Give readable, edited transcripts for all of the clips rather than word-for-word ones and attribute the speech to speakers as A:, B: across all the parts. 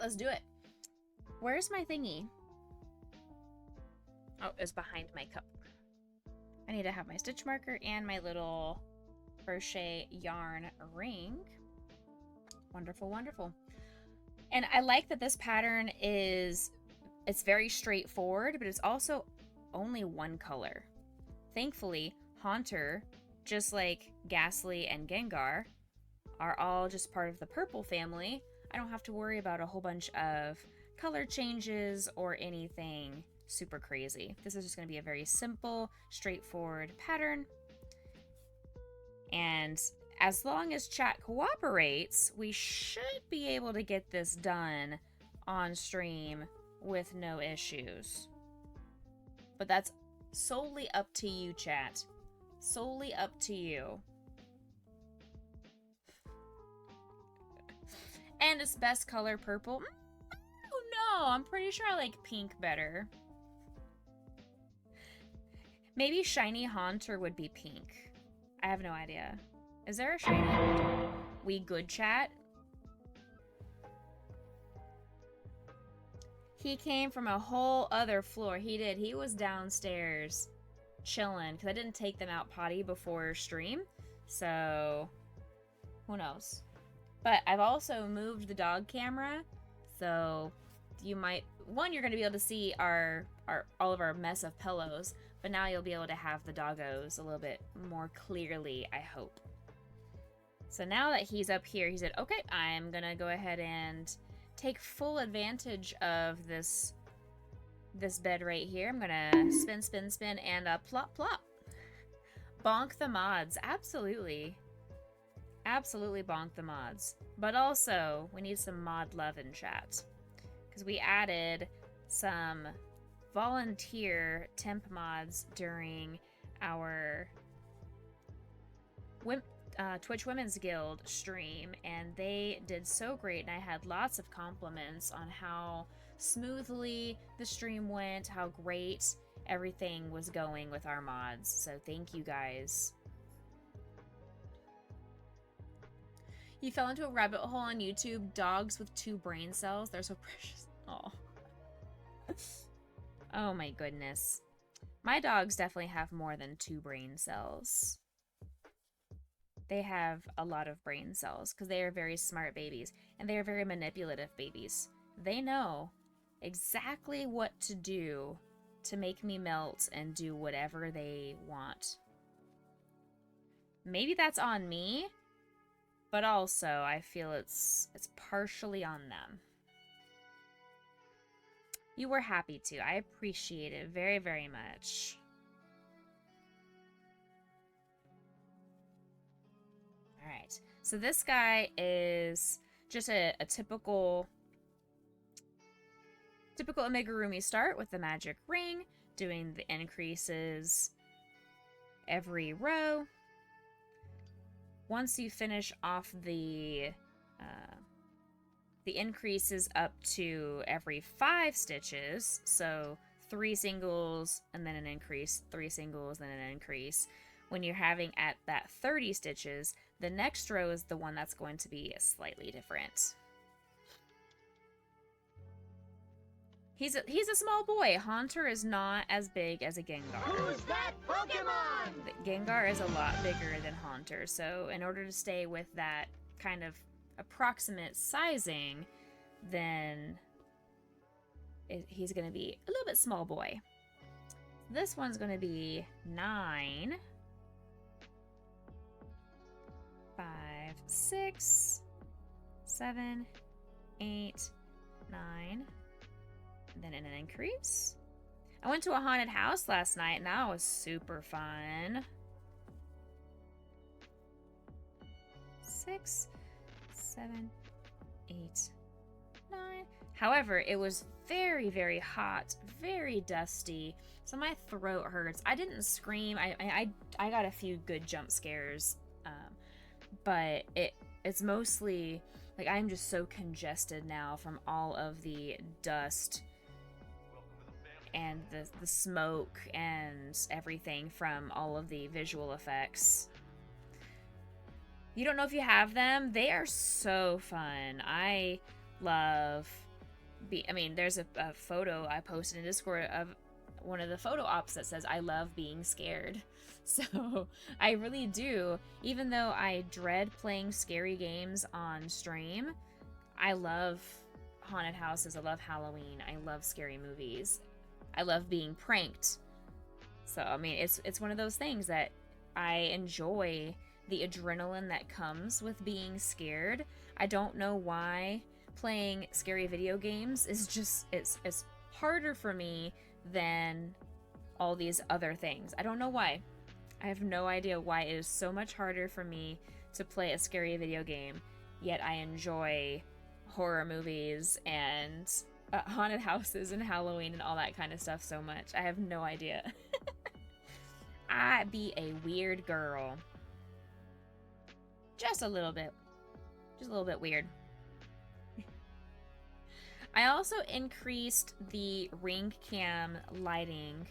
A: let's do it. Where's my thingy? Oh, it's behind my cup. I need to have my stitch marker and my little crochet yarn ring. Wonderful, wonderful. And I like that this pattern it's very straightforward, but it's also only one color. Thankfully, Haunter, just like Ghastly and Gengar, are all just part of the purple family. I don't have to worry about a whole bunch of color changes or anything super crazy. This is just going to be a very simple, straightforward pattern. And as long as chat cooperates, we should be able to get this done on stream with no issues. But that's solely up to you, chat. Solely up to you. And it's best color purple. Oh no, I'm pretty sure I like pink better. Maybe Shiny Haunter would be pink. I have no idea. Is there a Shiny Haunter? We good, chat? He came from a whole other floor. He did. He was downstairs chilling because I didn't take them out potty before stream. So, who knows? But I've also moved the dog camera. So, you might... One, you're going to be able to see all of our mess of pillows. But now you'll be able to have the doggos a little bit more clearly, I hope. So now that he's up here, he said, okay, I'm going to go ahead and take full advantage of this bed right here. I'm going to spin, spin, spin, and plop, plop. Bonk the mods. Absolutely. Absolutely bonk the mods. But also, we need some mod love in chat. Because we added some volunteer temp mods during our Twitch Women's Guild stream, and they did so great, and I had lots of compliments on how smoothly the stream went, how great everything was going with our mods, so thank you guys. You fell into a rabbit hole on YouTube. Dogs with 2 brain cells. They're so precious. Oh. Oh my goodness. My dogs definitely have more than 2 brain cells. They have a lot of brain cells because they are very smart babies and they are very manipulative babies. They know exactly what to do to make me melt and do whatever they want. Maybe that's on me, but also I feel it's partially on them. You were happy to. I appreciate it very, very much. Alright, so this guy is just a typical amigurumi start with the magic ring, doing the increases every row. Once you finish off the increases up to every 5 stitches, so 3 singles and then an increase, 3 singles and an increase. When you're having at that 30 stitches, the next row is the one that's going to be slightly different. He's a small boy. Haunter is not as big as a Gengar.
B: Who's that Pokemon?
A: Gengar is a lot bigger than Haunter, so in order to stay with that kind of approximate sizing, then he's going to be a little bit small boy. This one's going to be 9, 5, 6, 7, 8, 9, and then an increase. I went to a haunted house last night and that was super fun. 6, 7, 8, 9. However, it was very, very hot, very dusty, so my throat hurts. I didn't scream. I got a few good jump scares, but it's mostly like I'm just so congested now from all of the dust and the smoke and everything from all of the visual effects. You don't know if you have them? They are so fun. I love I mean, there's a photo I posted in Discord of one of the photo ops that says, I love being scared. So I really do. Even though I dread playing scary games on stream, I love haunted houses. I love Halloween. I love scary movies. I love being pranked. So, I mean, it's one of those things that I enjoy the adrenaline that comes with being scared. I don't know why playing scary video games is just, it's harder for me than all these other things. I don't know why. I have no idea why it is so much harder for me to play a scary video game, yet I enjoy horror movies and haunted houses and Halloween and all that kind of stuff so much. I have no idea. I be a weird girl. Just a little bit. Just a little bit weird. I also increased the ring cam lighting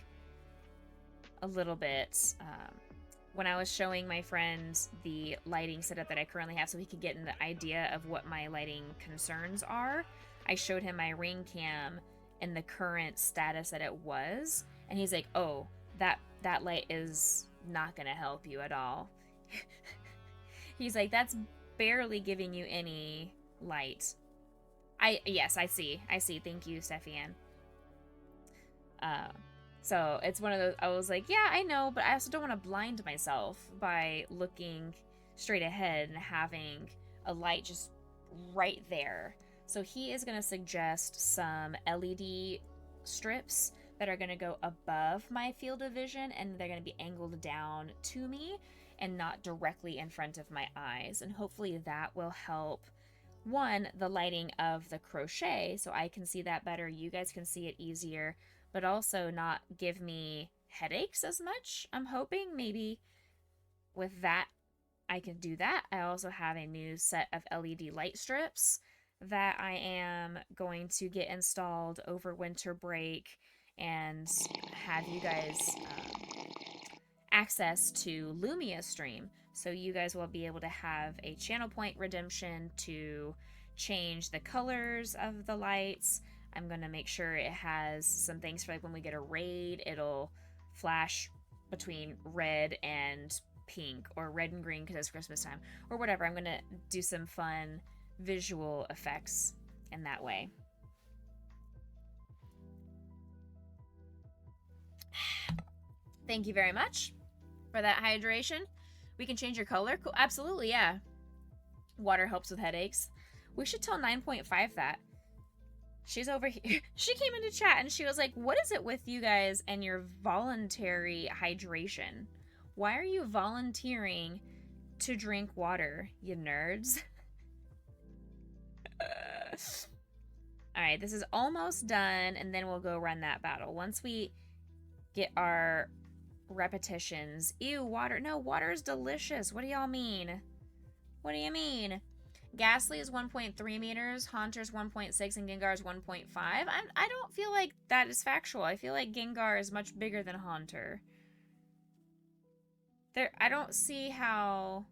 A: a little bit when I was showing my friend the lighting setup that I currently have so he could get an idea of what my lighting concerns are. I showed him my ring cam and the current status that it was, and he's like, oh, that light is not gonna help you at all. He's like, that's barely giving you any light. Yes, I see. Thank you, Steffian. So it's one of those, I was like, yeah, I know, but I also don't want to blind myself by looking straight ahead and having a light just right there. So he is going to suggest some LED strips that are going to go above my field of vision, and they're going to be angled down to me and not directly in front of my eyes. And hopefully that will help, one, the lighting of the crochet so I can see that better, you guys can see it easier, but also not give me headaches as much. I'm hoping maybe with that I can do that. I also have a new set of LED light strips that I am going to get installed over winter break and have you guys access to Lumia stream. So you guys will be able to have a channel point redemption to change the colors of the lights. I'm going to make sure it has some things for like when we get a raid, it'll flash between red and pink or red and green because it's Christmas time or whatever. I'm going to do some fun visual effects in that way. Thank you very much for that hydration. We can change your color? Cool. Absolutely, yeah. Water helps with headaches. We should tell 9.5 that. She's over here. She came into chat and she was like, what is it with you guys and your voluntary hydration? Why are you volunteering to drink water, you nerds? Alright, this is almost done, and then we'll go run that battle. Once we get our repetitions. Ew, water. No, water is delicious. What do y'all mean? What do you mean? Ghastly is 1.3 meters, Haunter's 1.6, and Gengar is 1.5. I don't feel like that is factual. I feel like Gengar is much bigger than Haunter. I don't see how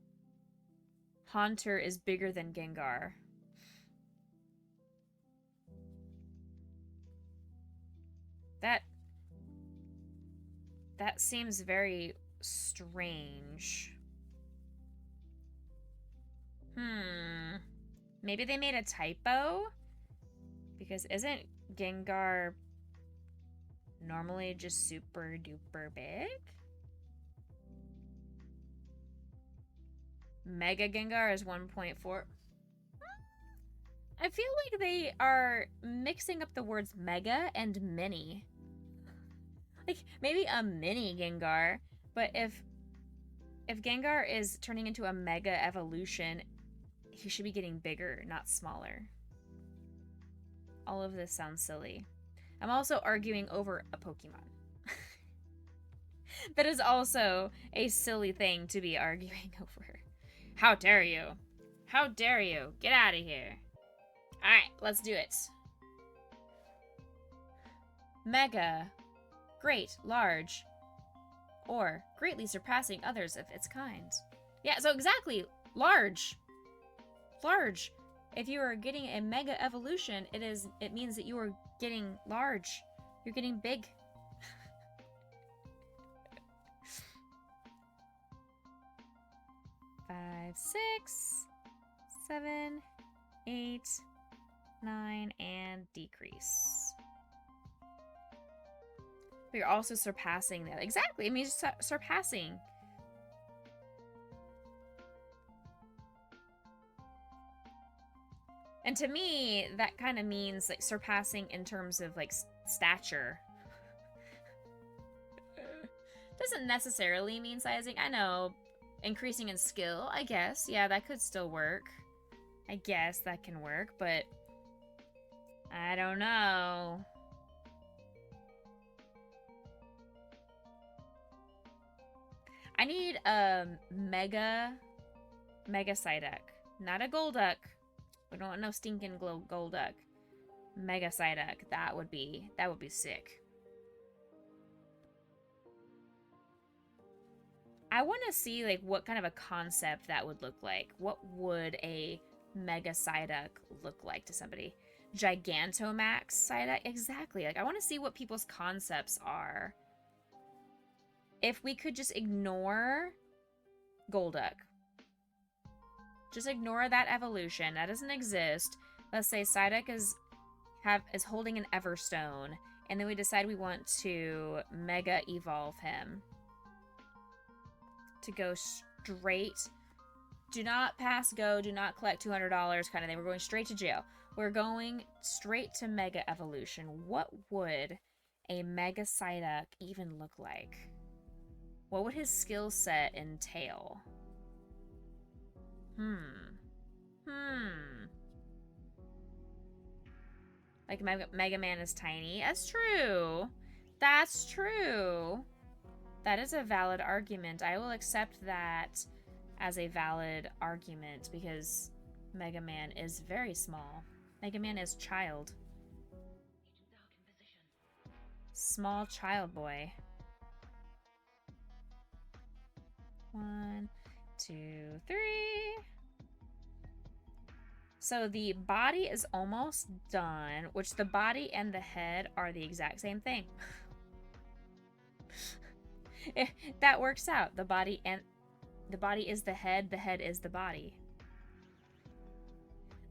A: Haunter is bigger than Gengar. That seems very strange. Maybe they made a typo? Because isn't Gengar normally just super duper big? Mega Gengar is 1.4. I feel like they are mixing up the words mega and mini. Like, maybe a mini Gengar, but if Gengar is turning into a mega evolution, he should be getting bigger, not smaller. All of this sounds silly. I'm also arguing over a Pokemon. That is also a silly thing to be arguing over. How dare you? How dare you? Get out of here. Alright, let's do it. Mega. Great, large, or greatly surpassing others of its kind. Yeah, so exactly, large. Large. If you are getting a mega evolution, it means that you are getting large. You're getting big. 5, 6, 7, 8, 9, and decrease. But you're also surpassing that. Exactly. It means surpassing. And to me, that kind of means like surpassing in terms of like stature. Doesn't necessarily mean sizing. I know. Increasing in skill, I guess. Yeah, that could still work. I guess that can work, but I don't know. I need a mega Psyduck. Not a Golduck. We don't want no stinking Golduck. Mega Psyduck. That would be sick. I want to see like what kind of a concept that would look like. What would a Mega Psyduck look like to somebody? Gigantamax Psyduck? Exactly. Like I want to see what people's concepts are. If we could just ignore Golduck. Just ignore that evolution. That doesn't exist. Let's say Psyduck is holding an Everstone, and then we decide we want to Mega Evolve him. To go straight, do not pass go, do not collect $200 kind of thing. We're going straight to jail. We're going straight to Mega Evolution. What would a Mega Psyduck even look like? What would his skill set entail? Like Mega Man is tiny. That's true. That's true. That is a valid argument. I will accept that as a valid argument because Mega Man is very small. Mega Man is child. Small child boy. 1, 2, 3. So the body is almost done, which the body and the head are the exact same thing. That works out. The body is the head is the body.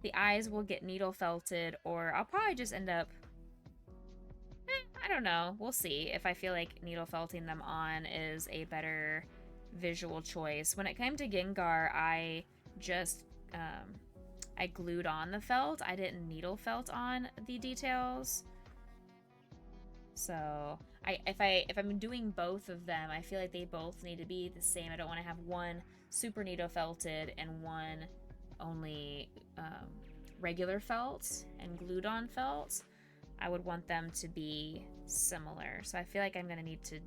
A: The eyes will get needle felted, or I'll probably just end up I don't know. We'll see if I feel like needle felting them on is a better visual choice. When it came to Gengar, I just I glued on the felt. I didn't needle felt on the details. So if I'm doing both of them, I feel like they both need to be the same. I don't want to have one super needle felted and one only regular felt and glued on felt. I would want them to be similar. So I feel like I'm going to need to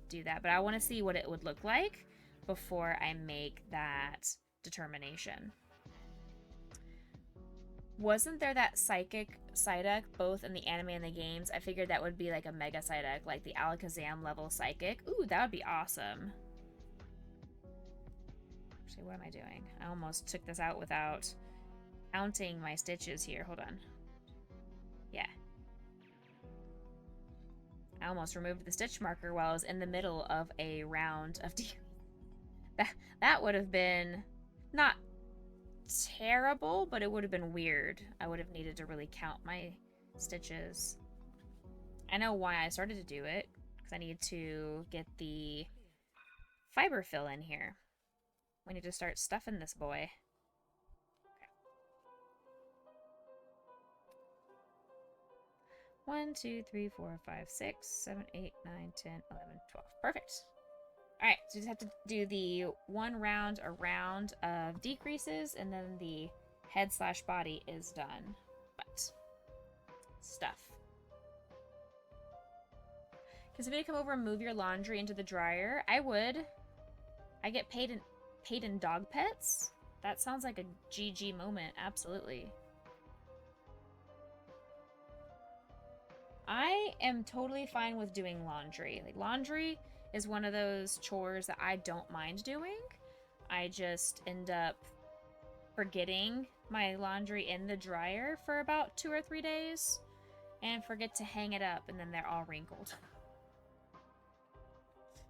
A: do that. But I want to see what it would look like before I make that determination. Wasn't there that psychic Psyduck both in the anime and the games? I figured that would be like a Mega Psyduck, like the Alakazam level psychic. Ooh, that would be awesome. Actually, what am I doing? I almost took this out without counting my stitches here. Hold on. Yeah. I almost removed the stitch marker while I was in the middle of a round of that would have been not terrible, but it would have been weird. I would have needed to really count my stitches. I know why I started to do it, because I need to get the fiber fill in here. We need to start stuffing this boy. Okay. 1, 2, 3, 4, 5, 6, 7, 8, 9, 10, 11, 12. Perfect. Alright, so you just have to do the one round around of decreases, and then the head/body is done. But, stuff. Because if you come over and move your laundry into the dryer, I would. I get paid in dog pets? That sounds like a GG moment, absolutely. I am totally fine with doing laundry. Like, laundry is one of those chores that I don't mind doing. I just end up forgetting my laundry in the dryer for about 2 or 3 days and forget to hang it up, and then they're all wrinkled.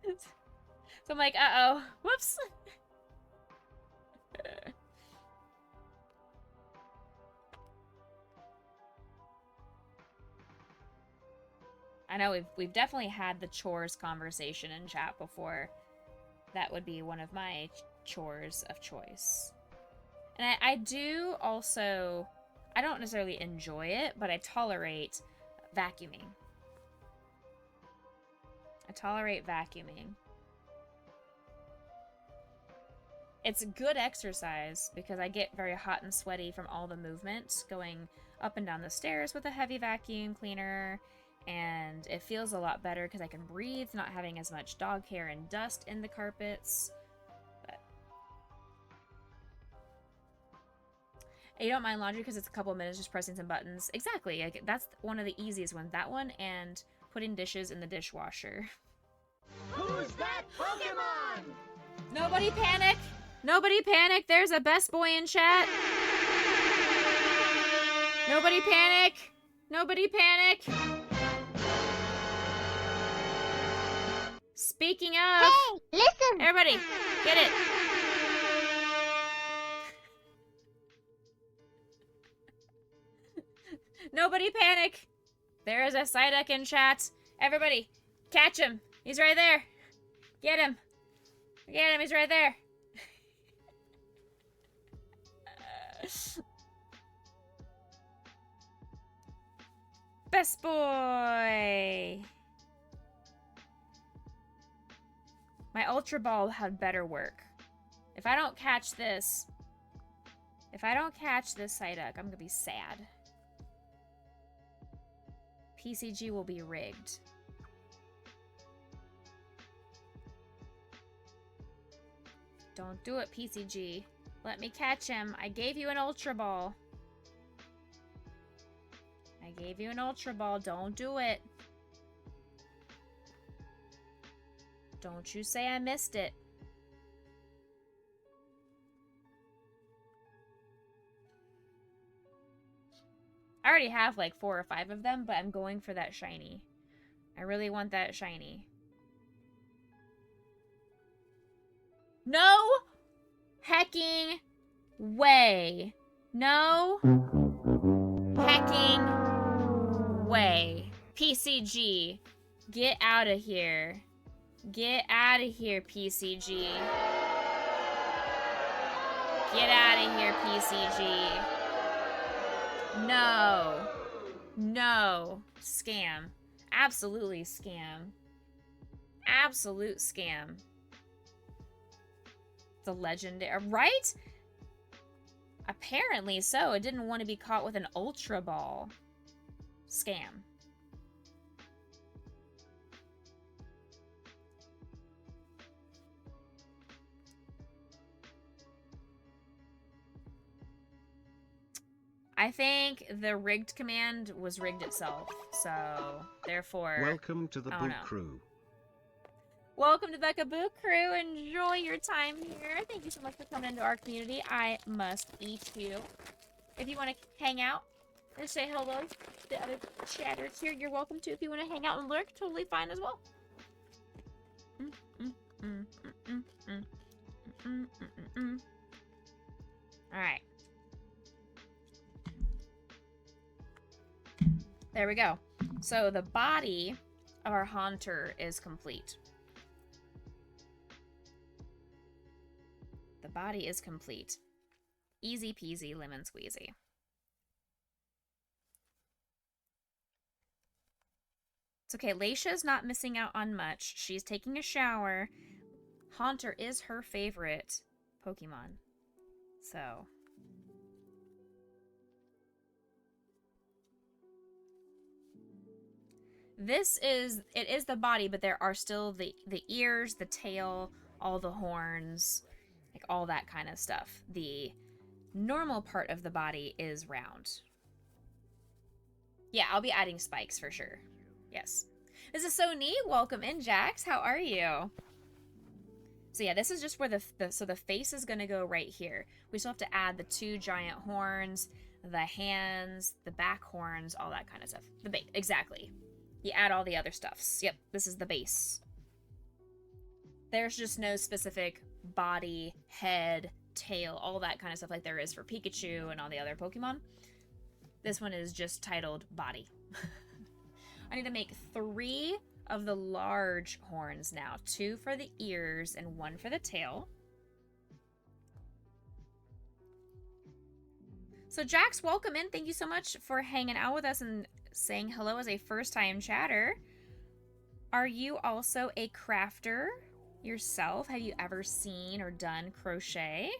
A: So I'm like, uh-oh, whoops. I know we've definitely had the chores conversation in chat before. That would be one of my chores of choice. And I do also, I don't necessarily enjoy it, but I tolerate vacuuming. I tolerate vacuuming. It's good exercise because I get very hot and sweaty from all the movement going up and down the stairs with a heavy vacuum cleaner, and it feels a lot better because I can breathe, not having as much dog hair and dust in the carpets. But you don't mind laundry because it's a couple of minutes just pressing some buttons. Exactly. Like, that's one of the easiest ones. That one and putting dishes in the dishwasher.
B: Who's that Pokemon?
A: Nobody panic! Nobody panic! There's a best boy in chat! Nobody panic! Nobody panic! Speaking of...
B: Hey, listen!
A: Everybody, get it! Nobody panic! There is a Psyduck in chat. Everybody, catch him! He's right there! Get him! Get him, he's right there! Best boy! My Ultra Ball had better work. If I don't catch this Psyduck, I'm gonna be sad. PCG will be rigged. Don't do it, PCG. Let me catch him. I gave you an Ultra Ball. I gave you an Ultra Ball. Don't do it. Don't you say I missed it. I already have like 4 or 5 of them, but I'm going for that shiny. I really want that shiny. No hecking way. No hecking way. PCG, get out of here. Get out of here, PCG. Get out of here, PCG. No. No. Scam. Absolutely scam. Absolute scam. The legendary, right? Apparently so. It didn't want to be caught with an Ultra Ball. Scam. I think the rigged command was rigged itself, so therefore...
C: Welcome to the Boot Crew.
A: Welcome to Becca Boot Crew. Enjoy your time here. Thank you so much for coming into our community. I must eat you. If you want to hang out and say hello to the other chatters here, you're welcome to. If you want to hang out and lurk, totally fine as well. Alright. There we go. So the body of our Haunter is complete. The body is complete. Easy peasy lemon squeezy. It's okay. Laisha's not missing out on much. She's taking a shower. Haunter is her favorite Pokemon. So... it is the body, but there are still the ears, the tail, all the horns, like all that kind of stuff. The normal part of the body is round. Yeah, I'll be adding spikes for sure. Yes. This is so neat. Welcome in, Jax. How are you? So yeah, this is just where so the face is going to go right here. We still have to add the 2 giant horns, the hands, the back horns, all that kind of stuff. The base, exactly. You add all the other stuffs. Yep, this is the base. There's just no specific body, head, tail, all that kind of stuff like there is for Pikachu and all the other Pokemon. This one is just titled body. I need to make 3 of the large horns now. 2 for the ears and 1 for the tail. So Jax, welcome in. Thank you so much for hanging out with us and saying hello as a first-time chatter. Are you also a crafter yourself? Have you ever seen or done crochet?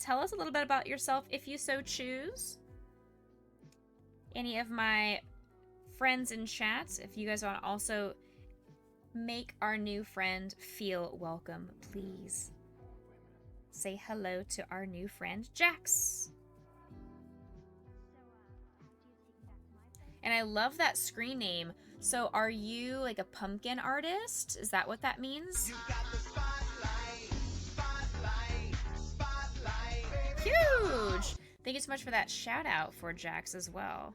A: Tell us a little bit about yourself if you so choose. Any of my friends in chat, if you guys want to also make our new friend feel welcome, please say hello to our new friend Jax. And I love that screen name. So are you like a pumpkin artist? Is that what that means? You got the spotlight, huge! Thank you so much for that shout out for Jax as well.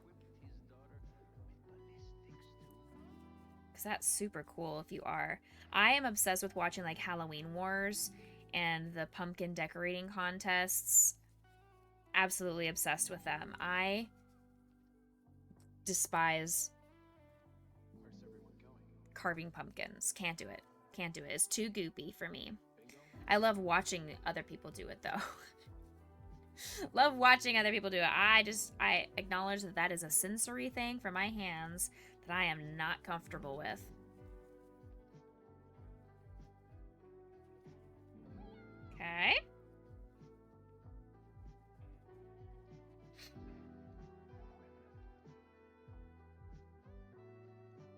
A: Because that's super cool if you are. I am obsessed with watching like Halloween Wars and the pumpkin decorating contests. Absolutely obsessed with them. I despise carving pumpkins. Can't do it. Can't do it. It's too goopy for me. I love watching other people do it though. Love watching other people do it. I acknowledge that that is a sensory thing for my hands that I am not comfortable with. Okay.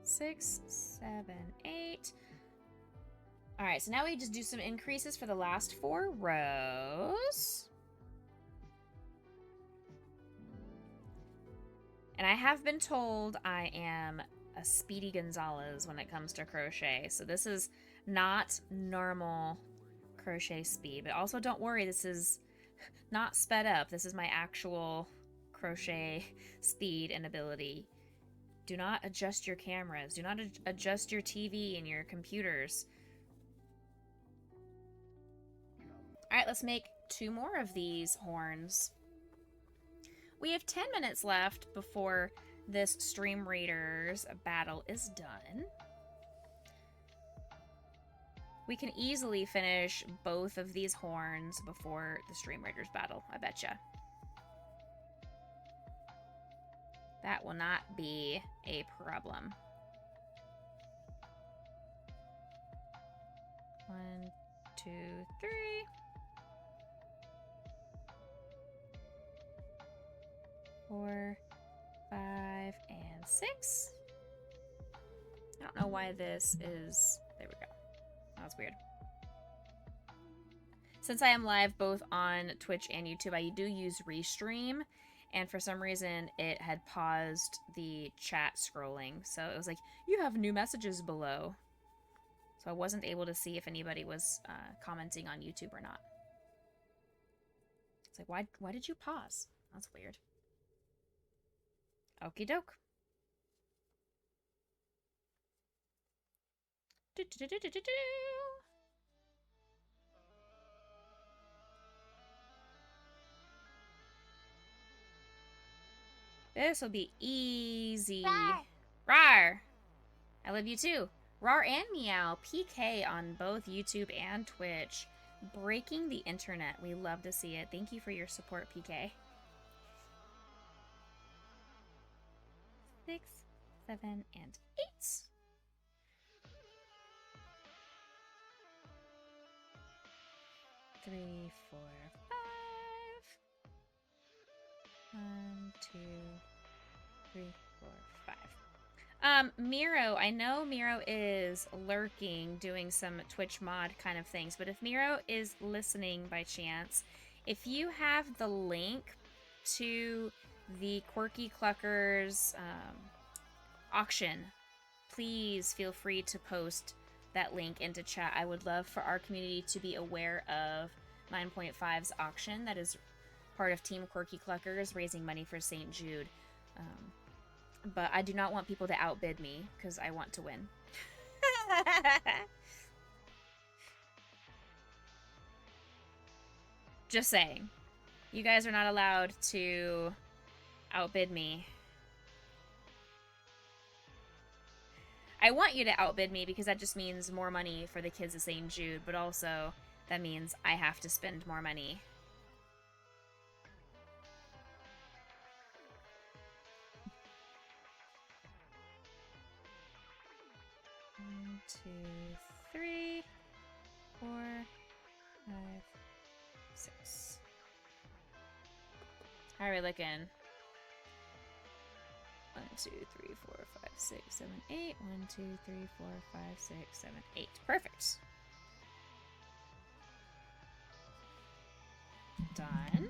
A: Six, 7, 8. All right, so now we just do some increases for the last 4 rows. And I have been told I am a Speedy Gonzalez when it comes to crochet. So this is not normal crochet speed. But also don't worry, this is not sped up. This is my actual crochet speed and ability. Do not adjust your cameras. Do not adjust your TV and your computers. All right, let's make 2 more of these horns. We have 10 minutes left before this Stream Raiders battle is done. We can easily finish both of these horns before the Stream Raiders battle, I betcha. That will not be a problem. 1, 2, 3. Four, 5, and 6. I don't know why this is... There we go. That was weird. Since I am live both on Twitch and YouTube, I do use Restream, and for some reason it had paused the chat scrolling. So it was like, you have new messages below. So I wasn't able to see if anybody was commenting on YouTube or not. It's like, why did you pause? That's weird. Okie doke. This will be easy.
B: Rawr.
A: Rawr. I love you too. Rawr and Meow. PK on both YouTube and Twitch. Breaking the internet. We love to see it. Thank you for your support, PK. 6, 7, and 8. 3, 4, 5. 1, 2, 3, 4, 5. Miro, I know Miro is lurking, doing some Twitch mod kind of things, but if Miro is listening by chance, if you have the link to the Quirky Cluckers auction, please feel free to post that link into chat. I would love for our community to be aware of 9.5's auction that is part of Team Quirky Cluckers raising money for St. Jude. But I do not want people to outbid me because I want to win. Just saying. You guys are not allowed to outbid me. I want you to outbid me because that just means more money for the kids of St. Jude, but also that means I have to spend more money. One, two, three, 4, 5, 6. How are we looking? 1, 2, 3, 4, 5, 6, 7, 8. 1, 2, 3, 4, 5, 6, 7, 8. Perfect. Done.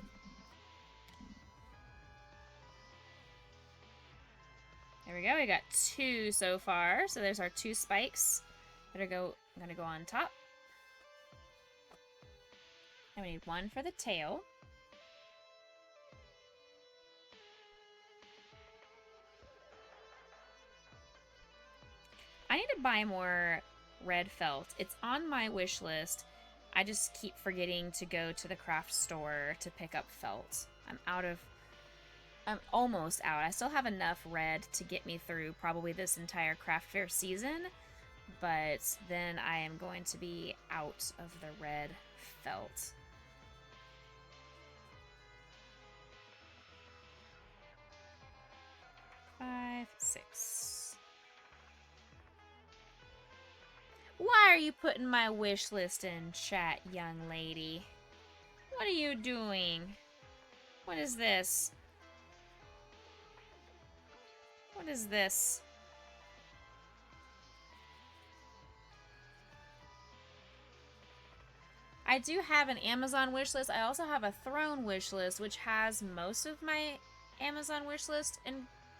A: There we go. We got 2 so far. So there's our 2 spikes that are gonna go on top. And we need 1 for the tail. I need to buy more red felt. It's on my wish list. I just keep forgetting to go to the craft store to pick up felt. I'm almost out. I still have enough red to get me through probably this entire craft fair season, but then I am going to be out of the red felt. Five, 6. Why are you putting my wish list in chat, young lady? What are you doing? What is this? What is this? I do have an Amazon wish list. I also have a Throne wish list, which has most of my Amazon wish list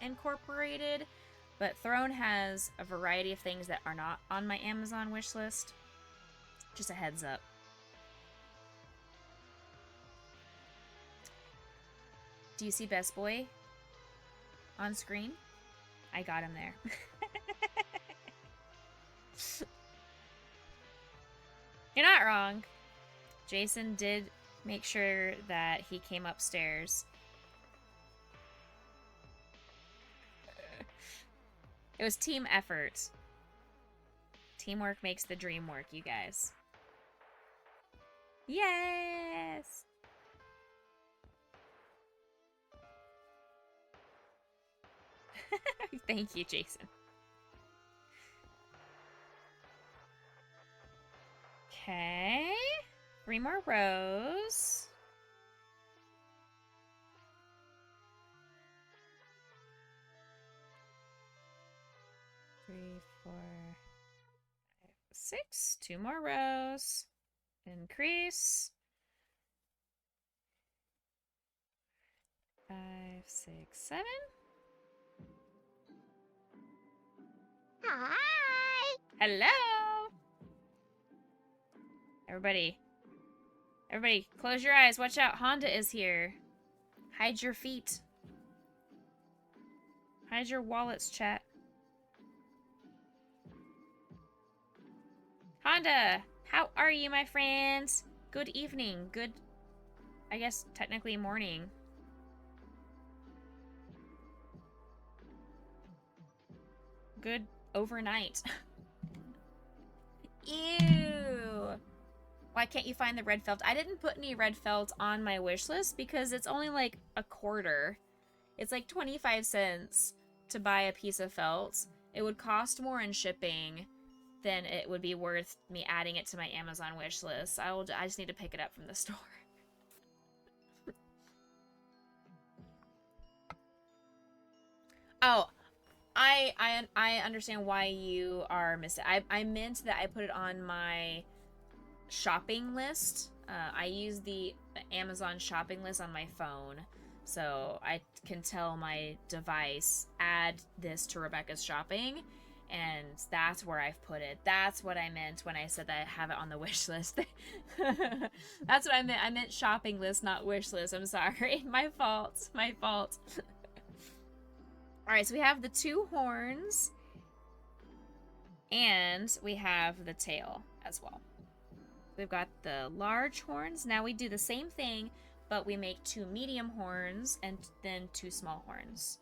A: incorporated. But Throne has a variety of things that are not on my Amazon wish list. Just a heads up. Do you see Best Boy on screen? I got him there. You're not wrong. Jason did make sure that he came upstairs. It was team effort. Teamwork makes the dream work, you guys. Yes! Thank you, Jason. Okay. 3 more rows. Three, 4, 5, 6. 2 more rows. Increase. 5, 6, 7.
B: Hi.
A: Hello. Everybody, close your eyes. Watch out. Honda is here. Hide your feet. Hide your wallets, chat. Honda, how are you, my friend? Good evening. Good, I guess, technically morning. Good overnight. Ew. Why can't you find the red felt? I didn't put any red felt on my wish list because it's only like a quarter. It's like 25 cents to buy a piece of felt. It would cost more in shipping than it would be worth me adding it to my Amazon wish list. I just need to pick it up from the store. Oh, I understand why you are missing. I meant that I put it on my shopping list. I use the Amazon shopping list on my phone, so I can tell my device, add this to Rebecca's shopping, and that's where I've put it. That's what I meant when I said that I have it on the wish list. That's what I meant. I meant shopping list, not wish list. I'm sorry. My fault. My fault. All right, so we have the 2 horns, and we have the tail as well. We've got the large horns. Now we do the same thing, but we make 2 medium horns and then 2 small horns.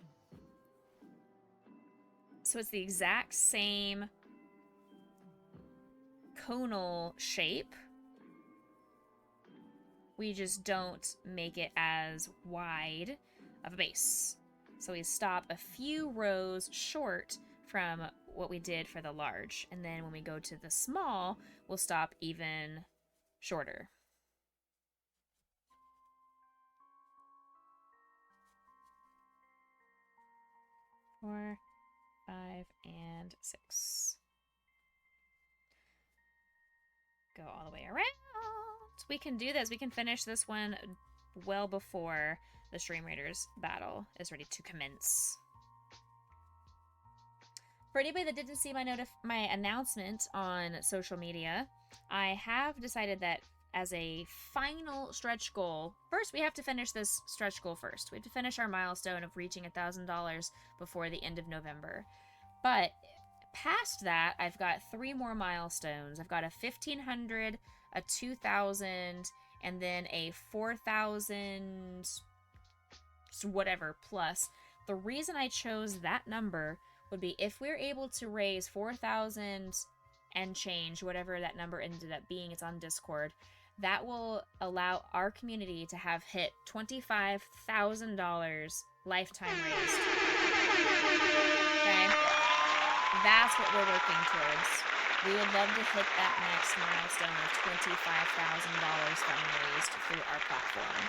A: So it's the exact same conal shape. We just don't make it as wide of a base. So we stop a few rows short from what we did for the large. And then when we go to the small, we'll stop even shorter. Four, 5, and 6. Go all the way around. We can do this. We can finish this one well before the Stream Raiders battle is ready to commence. For anybody that didn't see my announcement on social media, I have decided that as a final stretch goal, first we have to finish this stretch goal first. We have to finish our milestone of reaching $1,000 before the end of November. But past that, I've got 3 more milestones. I've got a 1,500, a 2,000, and then a 4,000 whatever plus. The reason I chose that number would be if we're able to raise 4,000 and change, whatever that number ended up being, it's on Discord, that will allow our community to have hit $25,000 lifetime raised. Okay? That's what we're working towards. We would love to hit that next milestone of $25,000 fundraised through our platform.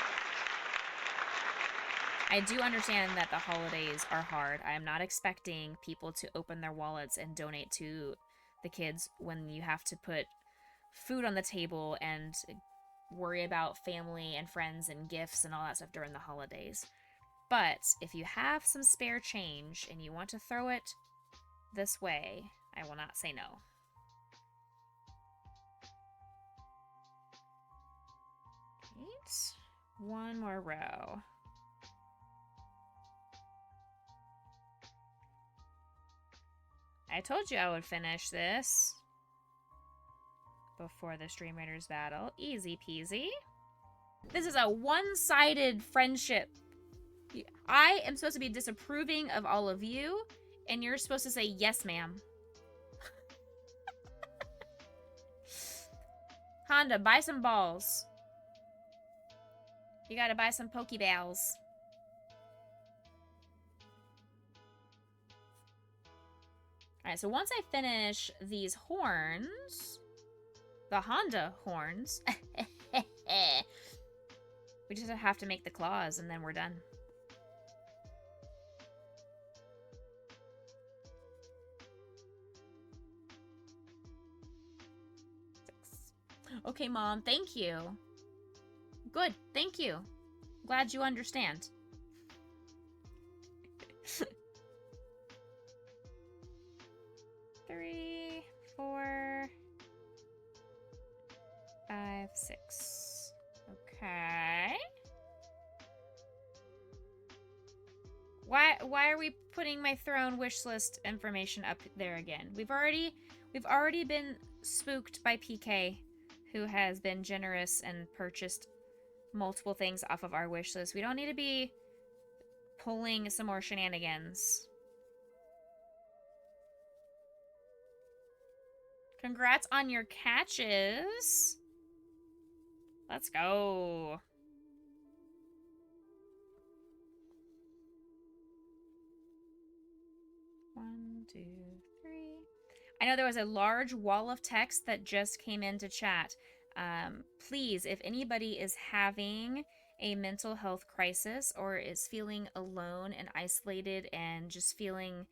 A: I do understand that the holidays are hard. I am not expecting people to open their wallets and donate to the kids when you have to put food on the table and worry about family and friends and gifts and all that stuff during the holidays. But if you have some spare change and you want to throw it this way, I will not say no. Right. 1 more row. I told you I would finish this before the Stream Raiders battle. Easy peasy. This is a one-sided friendship. I am supposed to be disapproving of all of you, and you're supposed to say, yes, ma'am. Honda, buy some balls. You gotta buy some Pokeballs. Alright, so once I finish these horns, the Honda horns, we just have to make the claws and then we're done. Okay, Mom, thank you. Good, thank you. Glad you understand. 3, 4, 5, 6. Okay. Why are we putting my throne wish list information up there again? We've already been spooked by PK, who has been generous and purchased multiple things off of our wish list. We don't need to be pulling some more shenanigans. Congrats on your catches. Let's go. One, 2, 3. I know there was a large wall of text that just came into chat. Please, if anybody is having a mental health crisis or is feeling alone and isolated and just feeling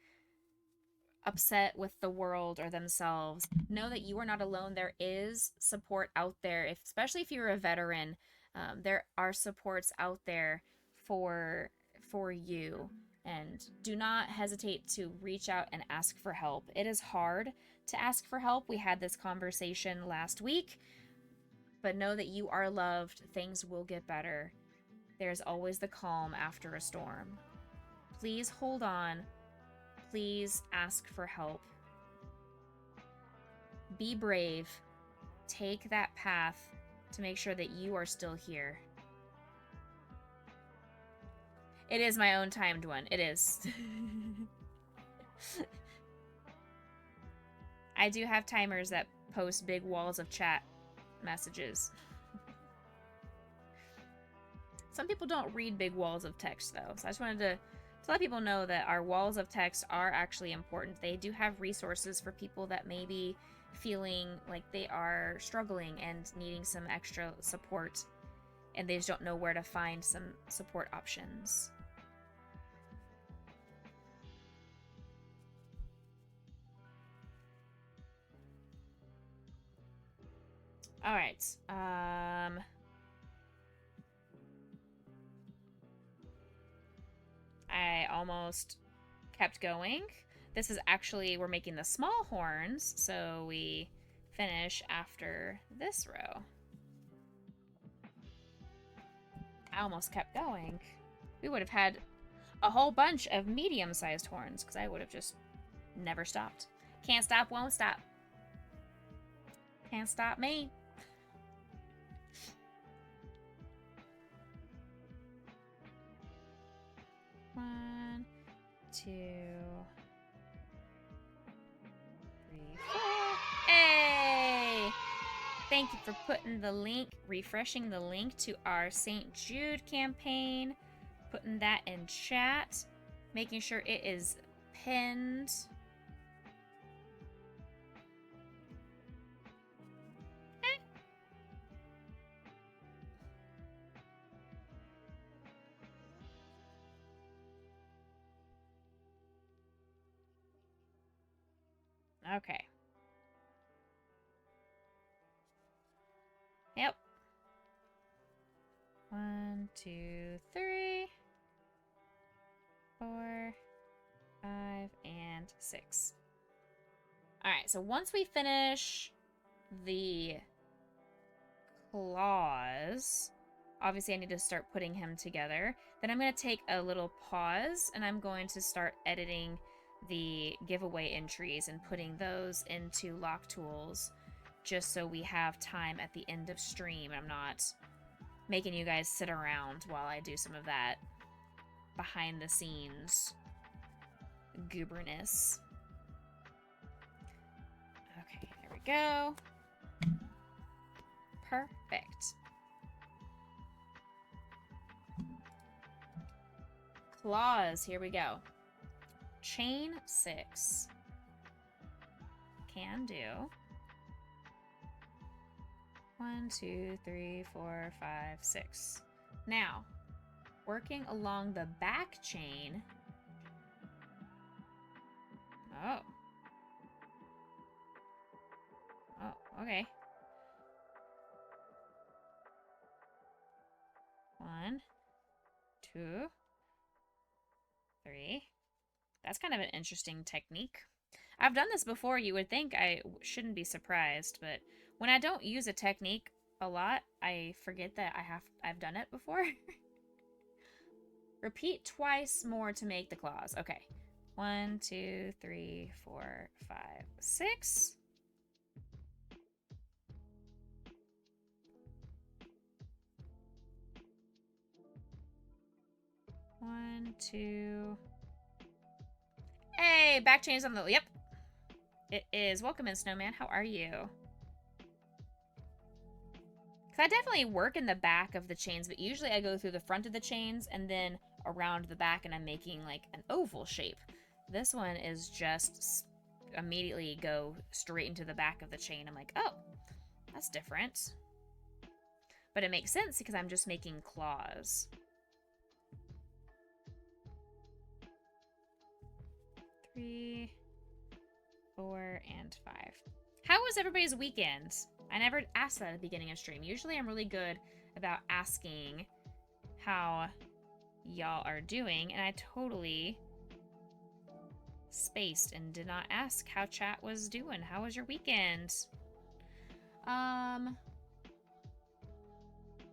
A: upset with the world or themselves, know that you are not alone. There is support out there, especially if you're a veteran. There are supports out there for you. And do not hesitate to reach out and ask for help. It is hard to ask for help. We had this conversation last week, but know that you are loved. Things will get better. There's always the calm after a storm. Please hold on. Please ask for help. Be brave. Take that path to make sure that you are still here. It is my own timed one. It is. I do have timers that post big walls of chat messages. Some people don't read big walls of text, though. So I just wanted to let people know that our walls of text are actually important. They do have resources for people that may be feeling like they are struggling and needing some extra support, and they just don't know where to find some support options. All right. I almost kept going. This is actually, we're making the small horns, so we finish after this row. I almost kept going. We would have had a whole bunch of medium-sized horns, because I would have just never stopped. Can't stop, won't stop. Can't stop me. One, two, three, four. Hey! Thank you for putting the link, refreshing the link to our St. Jude campaign, putting that in chat, making sure it is pinned. Okay. Yep. 1, 2, 3, 4, 5, and 6. Alright, so once we finish the claws, obviously I need to start putting him together. Then I'm going to take a little pause, and I'm going to start editing the giveaway entries and putting those into Lock Tools, just so we have time at the end of stream. I'm not making you guys sit around while I do some of that behind the scenes gooberness. Okay, there we go. Perfect. Claws, here we go. Chain 6. Can do. 1, 2, 3, 4, 5, 6. Now, working along the back chain. Oh. Oh, okay. 1, 2, 3. That's kind of an interesting technique. I've done this before. You would think I shouldn't be surprised, but when I don't use a technique a lot, I forget that I've done it before. Repeat twice more to make the claws. Okay. 1, 2, 3, 4, 5, 6. One, two. Hey, back chains on the. Yep. It is. Welcome in, Snowman. How are you? Because I definitely work in the back of the chains, but usually I go through the front of the chains and then around the back, and I'm making like an oval shape. This one is just immediately go straight into the back of the chain. I'm like, oh, that's different. But it makes sense because I'm just making claws. 3, 4, and 5. How was everybody's weekend? I never asked that at the beginning of stream. Usually I'm really good about asking how y'all are doing, and I totally spaced and did not ask how chat was doing. How was your weekend?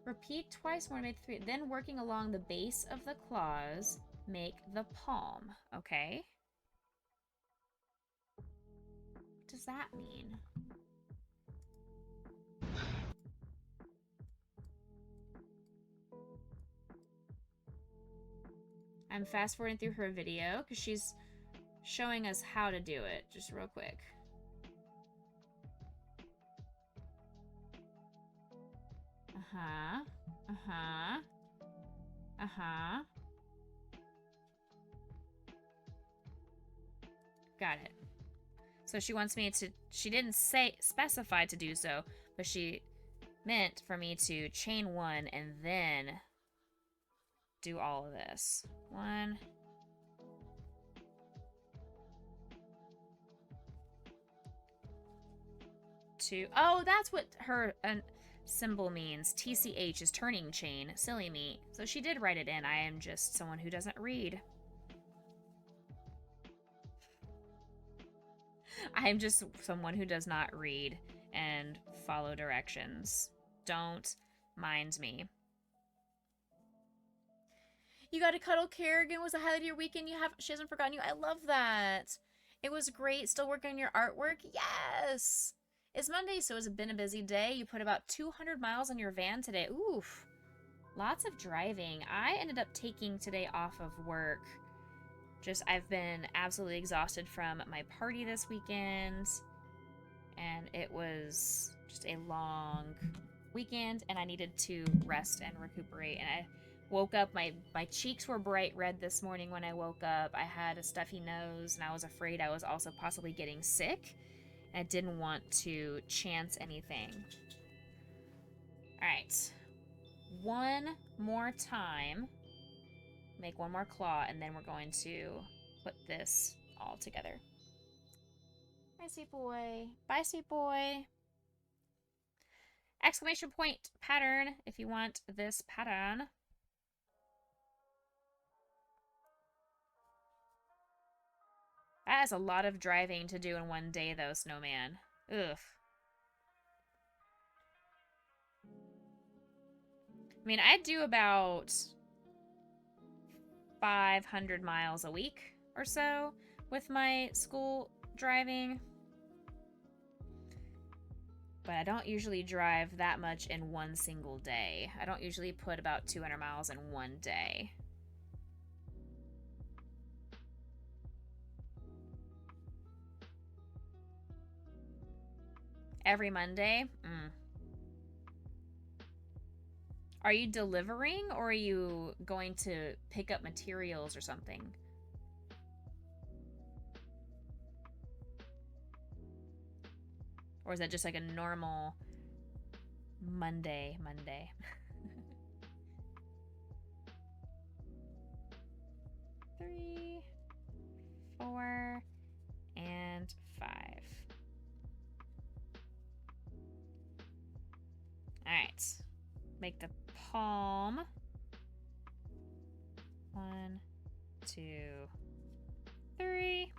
A: Repeat twice more to make 3. Then working along the base of the claws, make the palm. Okay. What does that mean? I'm fast forwarding through her video because she's showing us how to do it, just real quick. Uh-huh. Uh-huh. Uh-huh. Got it. So she wants me to, she didn't specify to do so, but she meant for me to chain 1 and then do all of this. 1, 2. Oh, that's what her symbol means. TCH is turning chain. Silly me. So she did write it in. I am just someone who doesn't read. I am just someone who does not read and follow directions. Don't mind me. You got to cuddle Kerrigan. Was the highlight of your weekend? She hasn't forgotten you. I love that. It was great. Still working on your artwork? Yes. It's Monday, so it's been a busy day. You put about 200 miles on your van today. Oof. Lots of driving. I ended up taking today off of work. I've been absolutely exhausted from my party this weekend. And it was just a long weekend, and I needed to rest and recuperate. And I woke up, my cheeks were bright red this morning when I woke up. I had a stuffy nose, and I was afraid I was also possibly getting sick. And I didn't want to chance anything. All right. One more time. Make one more claw, and then we're going to put this all together. Bye, sweet boy. Bye, sweet boy. Exclamation point pattern if you want this pattern. That is a lot of driving to do in one day, though, Snowman. Ugh. I mean, I do about 500 miles a week or so with my school driving. But I don't usually drive that much in one single day. I don't usually put about 200 miles in one day. Every Monday? Are you delivering, or are you going to pick up materials or something? Or is that just like a normal Monday? 3, 4, and 5. All right. Make the palm. 1, 2, 3.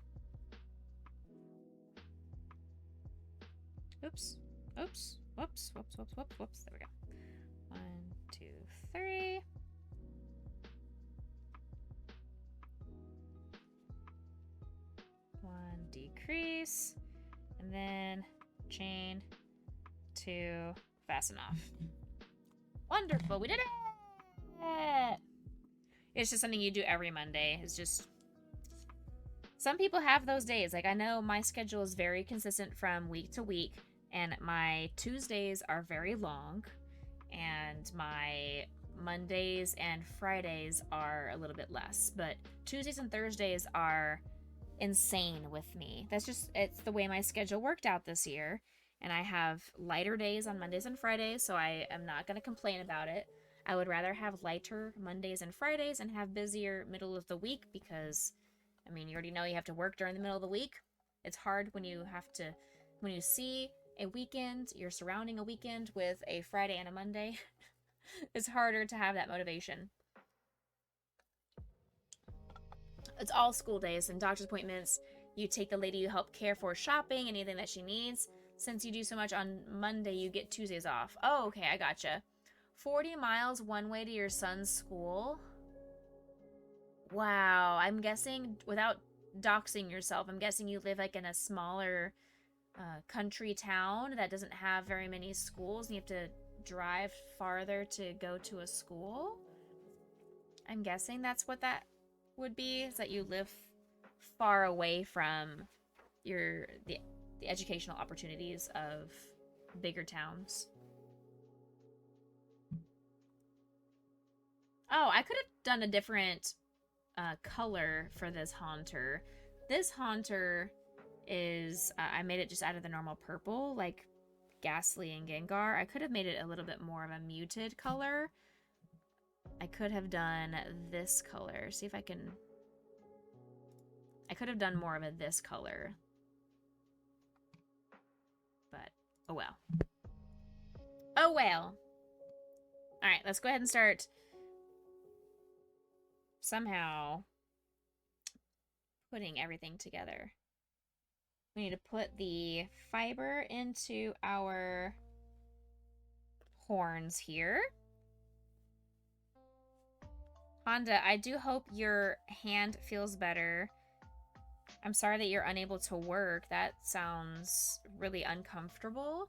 A: Oops. Oops. Whoops. Whoops. Whoops. Whoops. Whoops. There we go. 1, 2, 3. One decrease, and then chain 2, fasten off. Wonderful, we did it! It's just something you do every Monday. It's just, some people have those days. Like, I know my schedule is very consistent from week to week, and my Tuesdays are very long, and my Mondays and Fridays are a little bit less, but Tuesdays and Thursdays are insane with me. It's the way my schedule worked out this year, and I have lighter days on Mondays and Fridays, so I am not going to complain about it. I would rather have lighter Mondays and Fridays and have busier middle of the week because, I mean, you already know you have to work during the middle of the week. It's hard when you see a weekend, you're surrounding a weekend with a Friday and a Monday. It's harder to have that motivation. It's all school days and doctor's appointments. You take the lady you help care for shopping, anything that she needs. Since you do so much on Monday, you get Tuesdays off. Oh, okay, I gotcha. 40 miles one way to your son's school? Wow, I'm guessing, without doxing yourself, I'm guessing you live like in a smaller country town that doesn't have very many schools and you have to drive farther to go to a school? I'm guessing that's what that would be, is that you live far away from the educational opportunities of bigger towns. Oh, I could have done a different color for this Haunter. This Haunter is, I made it just out of the normal purple, like Ghastly and Gengar. I could have made it a little bit more of a muted color. I could have done this color. See if I can... I could have done more of this color. But, oh well. Oh well. Alright, let's go ahead and start somehow putting everything together. We need to put the fiber into our horns here. Honda, I do hope your hand feels better. I'm sorry that you're unable to work. That sounds really uncomfortable.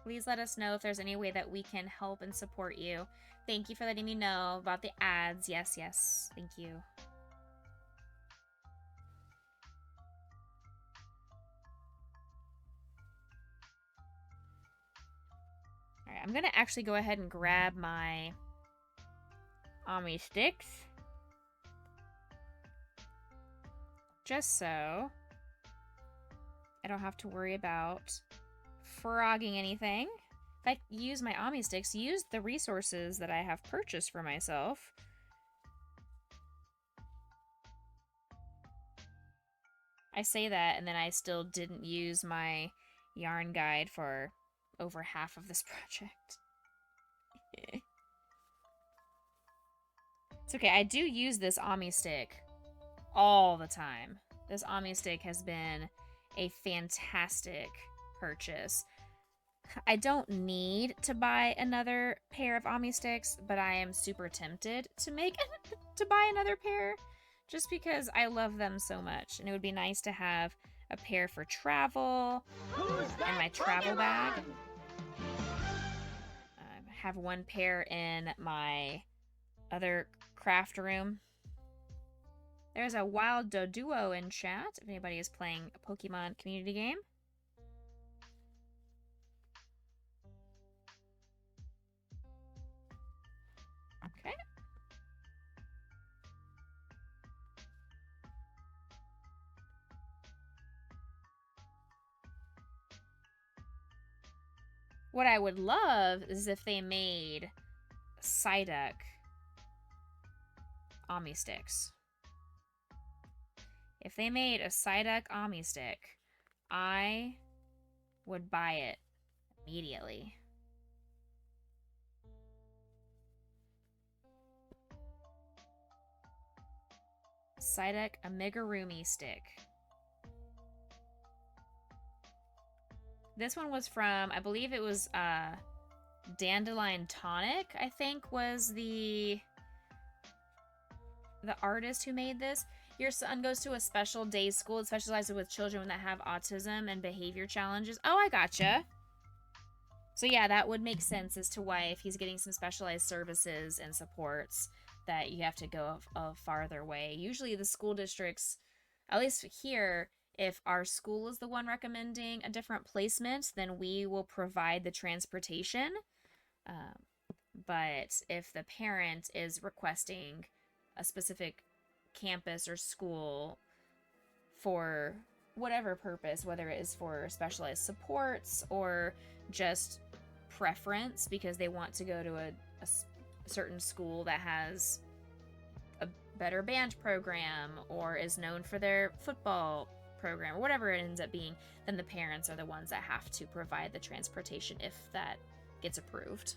A: Please let us know if there's any way that we can help and support you. Thank you for letting me know about the ads. Yes, yes. Thank you. Alright, I'm gonna actually go ahead and grab my Ami sticks. Just so I don't have to worry about frogging anything. If I use my Ami sticks, use the resources that I have purchased for myself. I say that, and then I still didn't use my yarn guide for over half of this project. It's okay, I do use this Ami stick all the time. This Ami stick has been a fantastic purchase. I don't need to buy another pair of Ami sticks, but I am super tempted to buy another pair just because I love them so much. And it would be nice to have a pair for travel and my travel bag. I have one pair in my other craft room. There's a Wild Doduo in chat if anybody is playing a Pokemon community game. Okay. What I would love is if they made Psyduck Ami sticks. If they made a Psyduck Ami stick, I would buy it immediately. Psyduck Amigurumi stick. This one was from, I believe it was Dandelion Tonic, I think was the artist who made this. Your son goes to a special day school that specializes with children that have autism and behavior challenges. Oh, I gotcha. So yeah, that would make sense as to why if he's getting some specialized services and supports that you have to go a farther way. Usually the school districts, at least here, if our school is the one recommending a different placement, then we will provide the transportation. But if the parent is requesting a specific campus or school for whatever purpose, whether it is for specialized supports or just preference because they want to go to a certain school that has a better band program or is known for their football program or whatever it ends up being, then the parents are the ones that have to provide the transportation if that gets approved.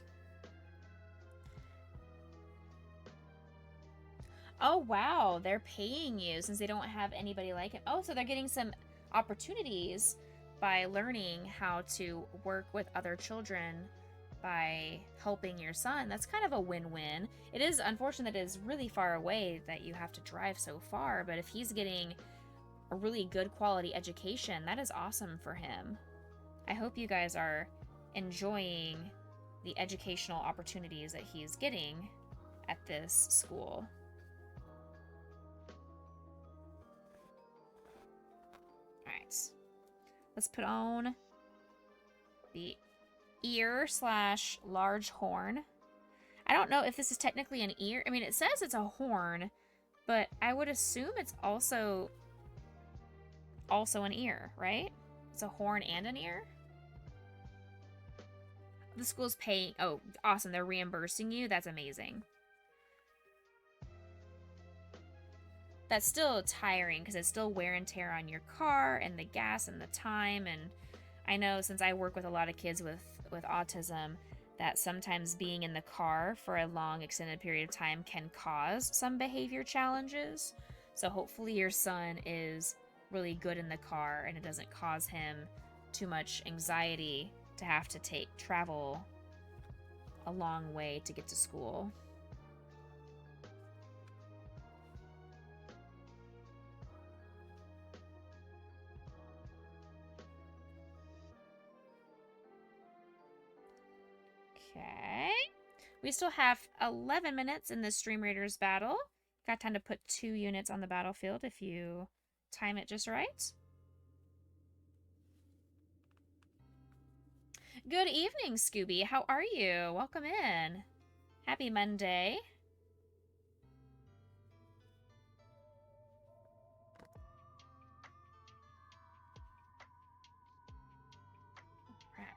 A: Oh, wow. They're paying you since they don't have anybody like him. Oh, so they're getting some opportunities by learning how to work with other children by helping your son. That's kind of a win-win. It is unfortunate that it is really far away that you have to drive so far, but if he's getting a really good quality education, that is awesome for him. I hope you guys are enjoying the educational opportunities that he's getting at this school. Alright. Let's put on the ear / large horn. I don't know if this is technically an ear. I mean, it says it's a horn, but I would assume it's also an ear, right? It's a horn and an ear. The school's paying. Oh, awesome. They're reimbursing you. That's amazing. That's still tiring because it's still wear and tear on your car and the gas and the time. And I know since I work with a lot of kids with autism, that sometimes being in the car for a long extended period of time can cause some behavior challenges. So hopefully your son is really good in the car and it doesn't cause him too much anxiety to have to travel a long way to get to school. Okay. We still have 11 minutes in the Stream Raiders battle. Got time to put 2 units on the battlefield if you time it just right. Good evening, Scooby. How are you? Welcome in. Happy Monday. Right.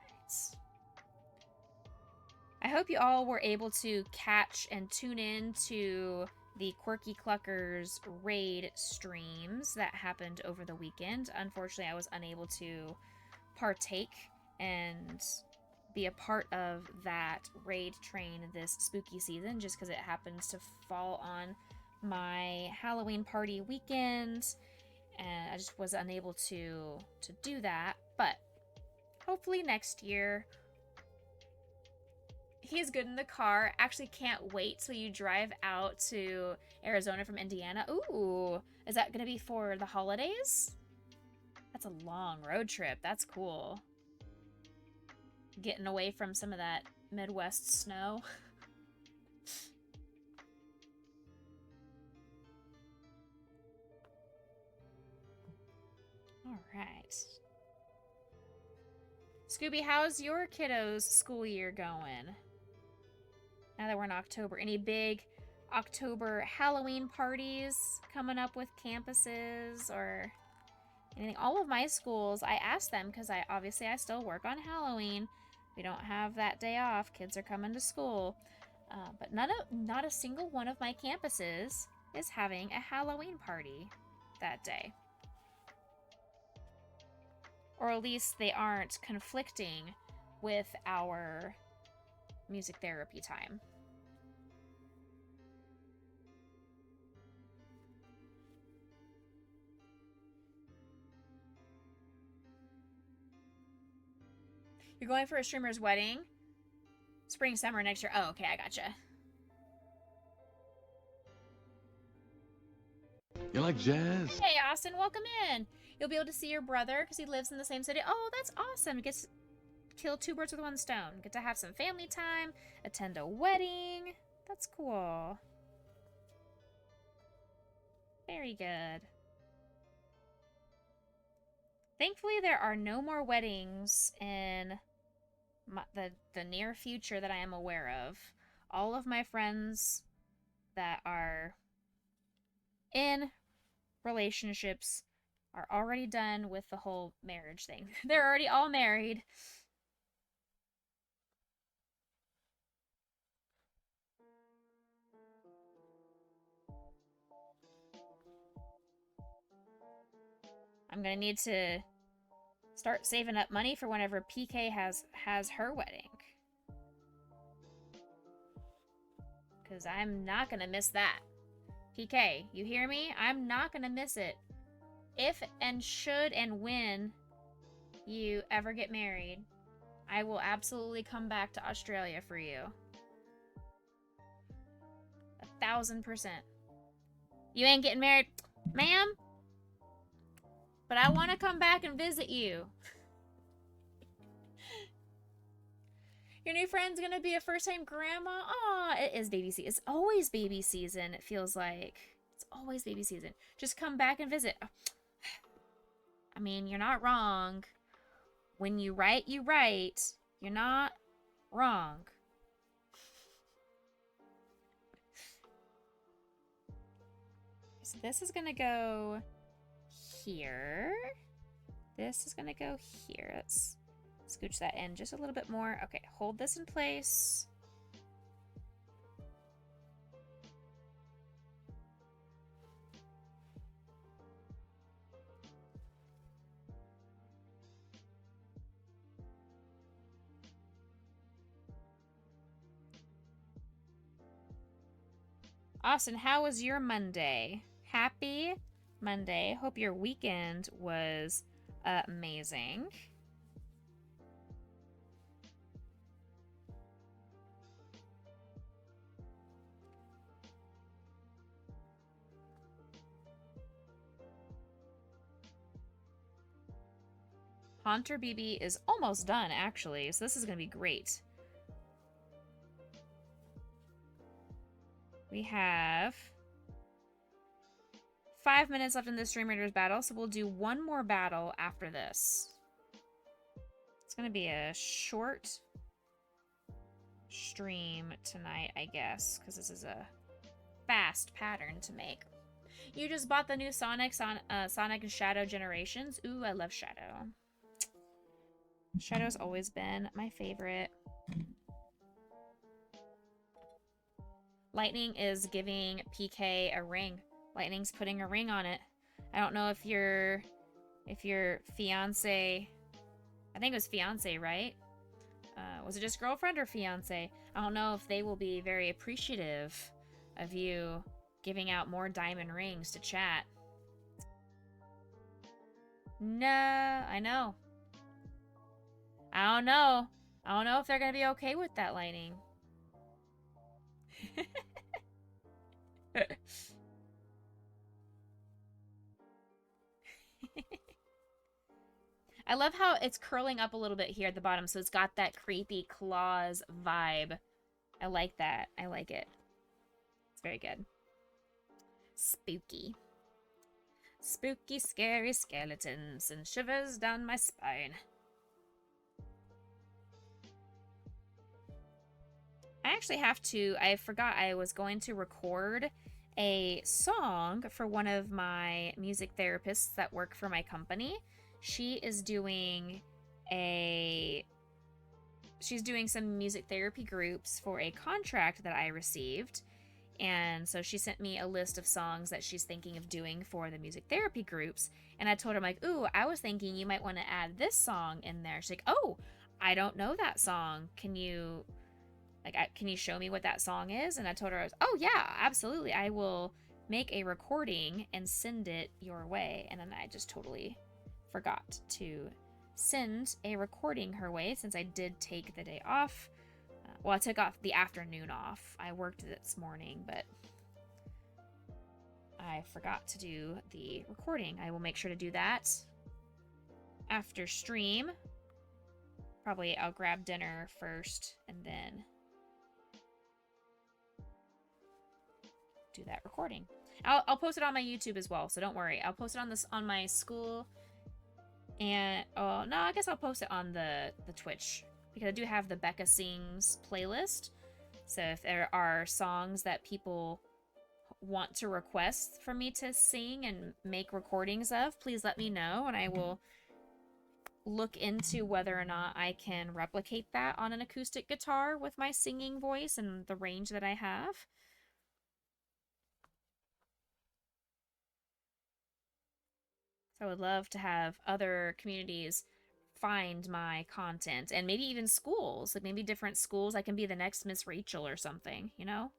A: I hope you all were able to catch and tune in to the Quirky Cluckers raid streams that happened over the weekend. Unfortunately, I was unable to partake and be a part of that raid train this spooky season just because it happens to fall on my Halloween party weekend, and I just was unable to do that. But hopefully next year. He's good in the car. Actually can't wait till you drive out to Arizona from Indiana. Ooh, is that gonna be for the holidays? That's a long road trip. That's cool. Getting away from some of that Midwest snow. All right. Scooby, how's your kiddos' school year going? Now that we're in October, any big October Halloween parties coming up with campuses or anything? All of my schools, I asked them because I still work on Halloween. We don't have that day off. Kids are coming to school. But not a single one of my campuses is having a Halloween party that day. Or at least they aren't conflicting with our music therapy time. You're going for a streamer's wedding? Spring, summer next year. Oh, okay, I gotcha.
C: You like jazz?
A: Hey, Austin, welcome in. You'll be able to see your brother because he lives in the same city. Oh, that's awesome. Gets to kill 2 birds with 1 stone. Get to have some family time, attend a wedding. That's cool. Very good. Thankfully, there are no more weddings in the near future that I am aware of. All of my friends that are in relationships are already done with the whole marriage thing. They're already all married. I'm gonna need to start saving up money for whenever PK has her wedding. Because I'm not gonna miss that. PK, you hear me? I'm not gonna miss it. If and should and when you ever get married, I will absolutely come back to Australia for you. 1,000%. You ain't getting married, ma'am? But I want to come back and visit you. Your new friend's gonna be a first-time grandma? Aw, it is baby season. It's always baby season, it feels like. It's always baby season. Just come back and visit. I mean, you're not wrong. When you write, you write. You're not wrong. So this is gonna go here. This is gonna go here. Let's scooch that in just a little bit more. Okay, hold this in place. Austin, how was your Monday? Happy Monday. Hope your weekend was amazing. Haunter BB is almost done, actually, so this is going to be great. We have 5 minutes left in the Stream Raiders battle, so we'll do one more battle after this. It's going to be a short stream tonight, I guess, because this is a fast pattern to make. You just bought the new Sonic and Shadow Generations. Ooh, I love Shadow. Shadow's always been my favorite. Lightning is giving PK a ring. Lightning's putting a ring on it. I don't know if your fiance, I think it was fiance, right? Was it just girlfriend or fiance? I don't know if they will be very appreciative of you giving out more diamond rings to chat. No, I know. I don't know. I don't know if they're gonna be okay with that, Lightning. I love how it's curling up a little bit here at the bottom, so it's got that creepy claws vibe. I like that. I like it. It's very good. Spooky. Spooky, scary skeletons and shivers down my spine. I actually have to, I forgot I was going to record a song for one of my music therapists that work for my company. She's doing some music therapy groups for a contract that I received. And so she sent me a list of songs that she's thinking of doing for the music therapy groups. And I told her, I'm like, ooh, I was thinking you might want to add this song in there. She's like, oh, I don't know that song. Can you show me what that song is? And I told her, oh yeah, absolutely. I will make a recording and send it your way. And then I just totally forgot to send a recording her way since I did take the day off. Well, I took off the afternoon off. I worked this morning, but I forgot to do the recording. I will make sure to do that after stream. Probably I'll grab dinner first and then do that recording. I'll post it on my YouTube as well, so don't worry. I'll post it on my school, and oh no, I guess I'll post it on the Twitch, because I do have the Becca Sings playlist. So if there are songs that people want to request for me to sing and make recordings of, please let me know, and I will look into whether or not I can replicate that on an acoustic guitar with my singing voice and the range that I have. So I would love to have other communities find my content, and maybe even schools, like maybe different schools. I can be the next Miss Rachel or something, you know?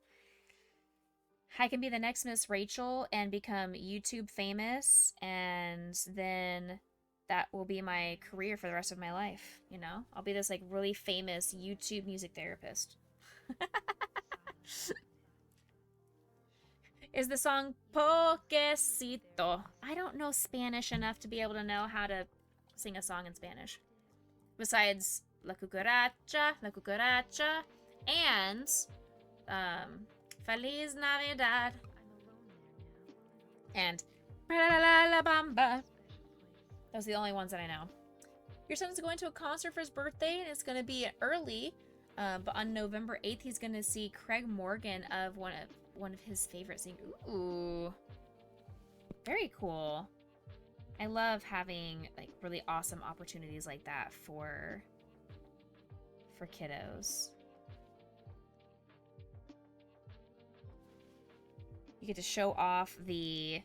A: I can be the next Miss Rachel and become YouTube famous, and then that will be my career for the rest of my life, you know? I'll be this like really famous YouTube music therapist. Is the song Pokecito. I don't know Spanish enough to be able to know how to sing a song in Spanish. Besides La Cucaracha, and Feliz Navidad, and La Bamba. Those are the only ones that I know. Your son's going to a concert for his birthday, and it's going to be early, but on November 8th, he's going to see Craig Morgan of one of his favorite singers. Ooh, very cool. I love having like really awesome opportunities like that for kiddos. You get to show off the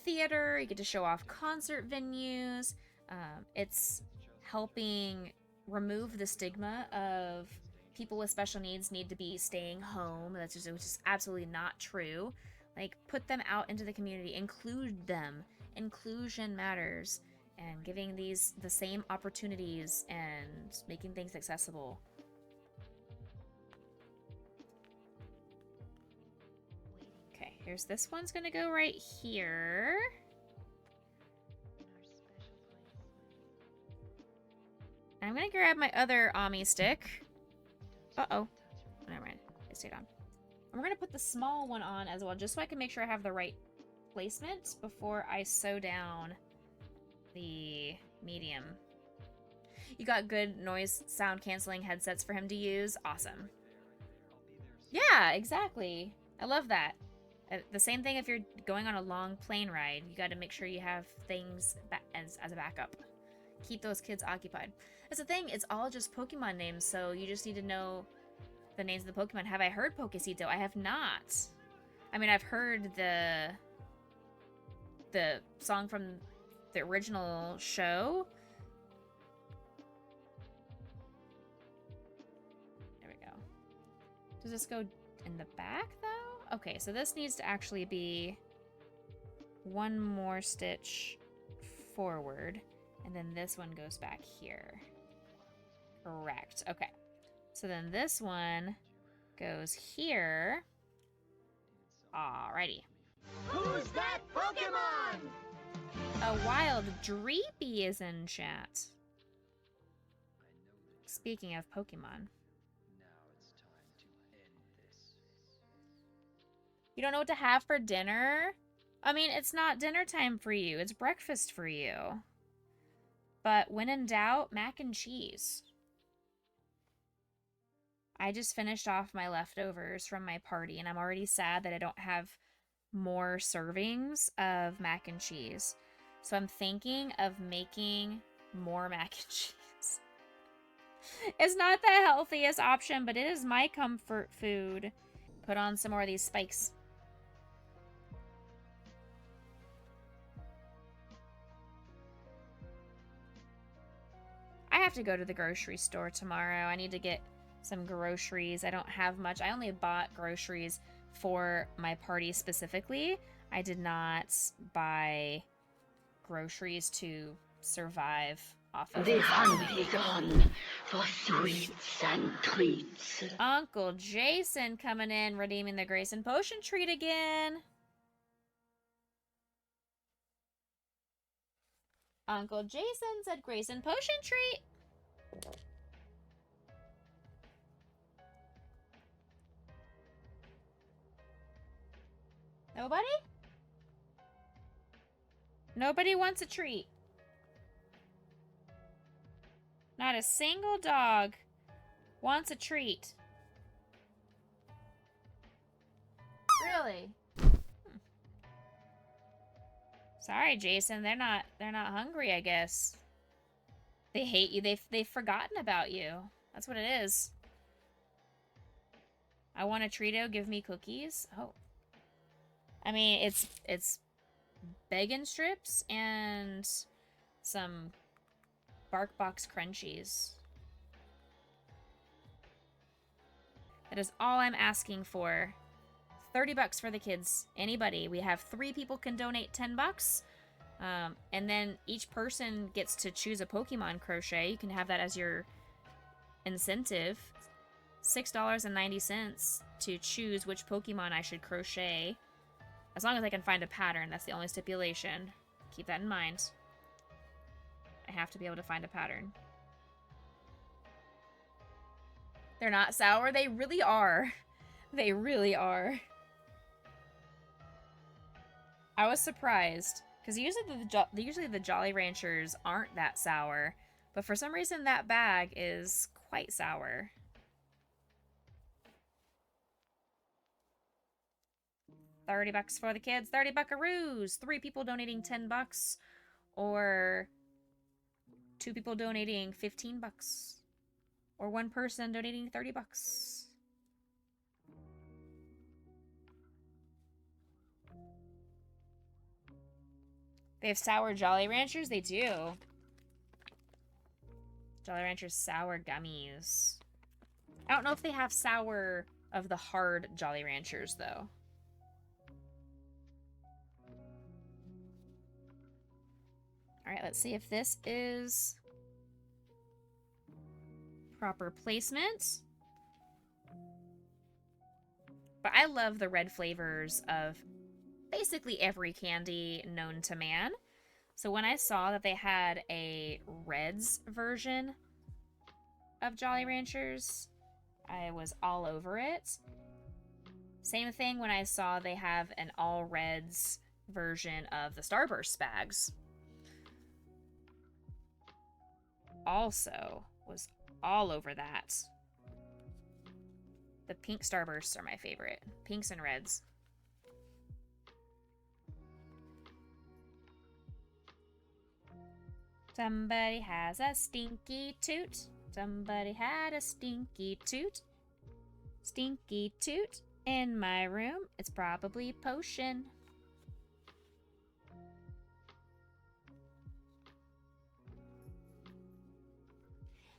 A: theater, you get to show off concert venues. It's helping remove the stigma of people with special needs need to be staying home, which is absolutely not true. Like, put them out into the community, include them. Inclusion matters, and giving these the same opportunities and making things accessible. Okay, here's this one's gonna go right here. I'm gonna grab my other Ami stick. Uh-oh. Never mind. It stayed on. And we're gonna put the small one on as well, just so I can make sure I have the right placement before I sew down the medium. You got good noise sound canceling headsets for him to use? Awesome. Yeah, exactly. I love that. The same thing if you're going on a long plane ride. You got to make sure you have things as a backup. Keep those kids occupied. That's the thing. It's all just Pokemon names, so you just need to know the names of the Pokemon. Have I heard Pokecito? I have not. I mean, I've heard the song from the original show. There we go. Does this go in the back, though? Okay, so this needs to actually be one more stitch forward, and then this one goes back here. Correct. Okay. So then this one goes here. Alrighty.
B: Who's that Pokemon?
A: A wild Dreepy is in chat. Speaking of Pokemon. You don't know what to have for dinner? I mean, it's not dinner time for you. It's breakfast for you. But when in doubt, mac and cheese. I just finished off my leftovers from my party, and I'm already sad that I don't have more servings of mac and cheese. So I'm thinking of making more mac and cheese. It's not the healthiest option, but it is my comfort food. Put on some more of these spikes. I have to go to the grocery store tomorrow. I need to get some groceries. I don't have much. I only bought groceries for my party specifically. I did not buy groceries to survive off of.
C: The hunt is on for sweets and treats.
A: Uncle Jason coming in, redeeming the Grace and Potion treat again. Uncle Jason said Grace and Potion treat. Nobody? Nobody wants a treat. Not a single dog wants a treat. Really? Sorry, Jason. They're not hungry, I guess. They hate you. They've forgotten about you. That's what it is. I want a Treato. Give me cookies. Oh. I mean, it's bacon strips and some BarkBox Crunchies. That is all I'm asking for. $30 for the kids. Anybody. We have 3 people can donate $10. And then each person gets to choose a Pokemon crochet. You can have that as your incentive. $6.90 to choose which Pokemon I should crochet. As long as I can find a pattern, that's the only stipulation. Keep that in mind. I have to be able to find a pattern. They're not sour. They really are. They really are. I was surprised. Because usually the Jolly Ranchers aren't that sour. But for some reason that bag is quite sour. $30 for the kids. 30 buckaroos. 3 people donating $10. Or 2 people donating $15. Or 1 person donating $30. They have sour Jolly Ranchers? They do. Jolly Ranchers sour gummies. I don't know if they have sour of the hard Jolly Ranchers, though. Alright, let's see if this is proper placement. But I love the red flavors of basically every candy known to man. So when I saw that they had a Reds version of Jolly Ranchers, I was all over it. Same thing when I saw they have an all Reds version of the Starburst bags. Also was all over that. The pink Starbursts are my favorite. Pinks and reds. Somebody has a stinky toot. Somebody had a stinky toot. Stinky toot in my room. It's probably potion.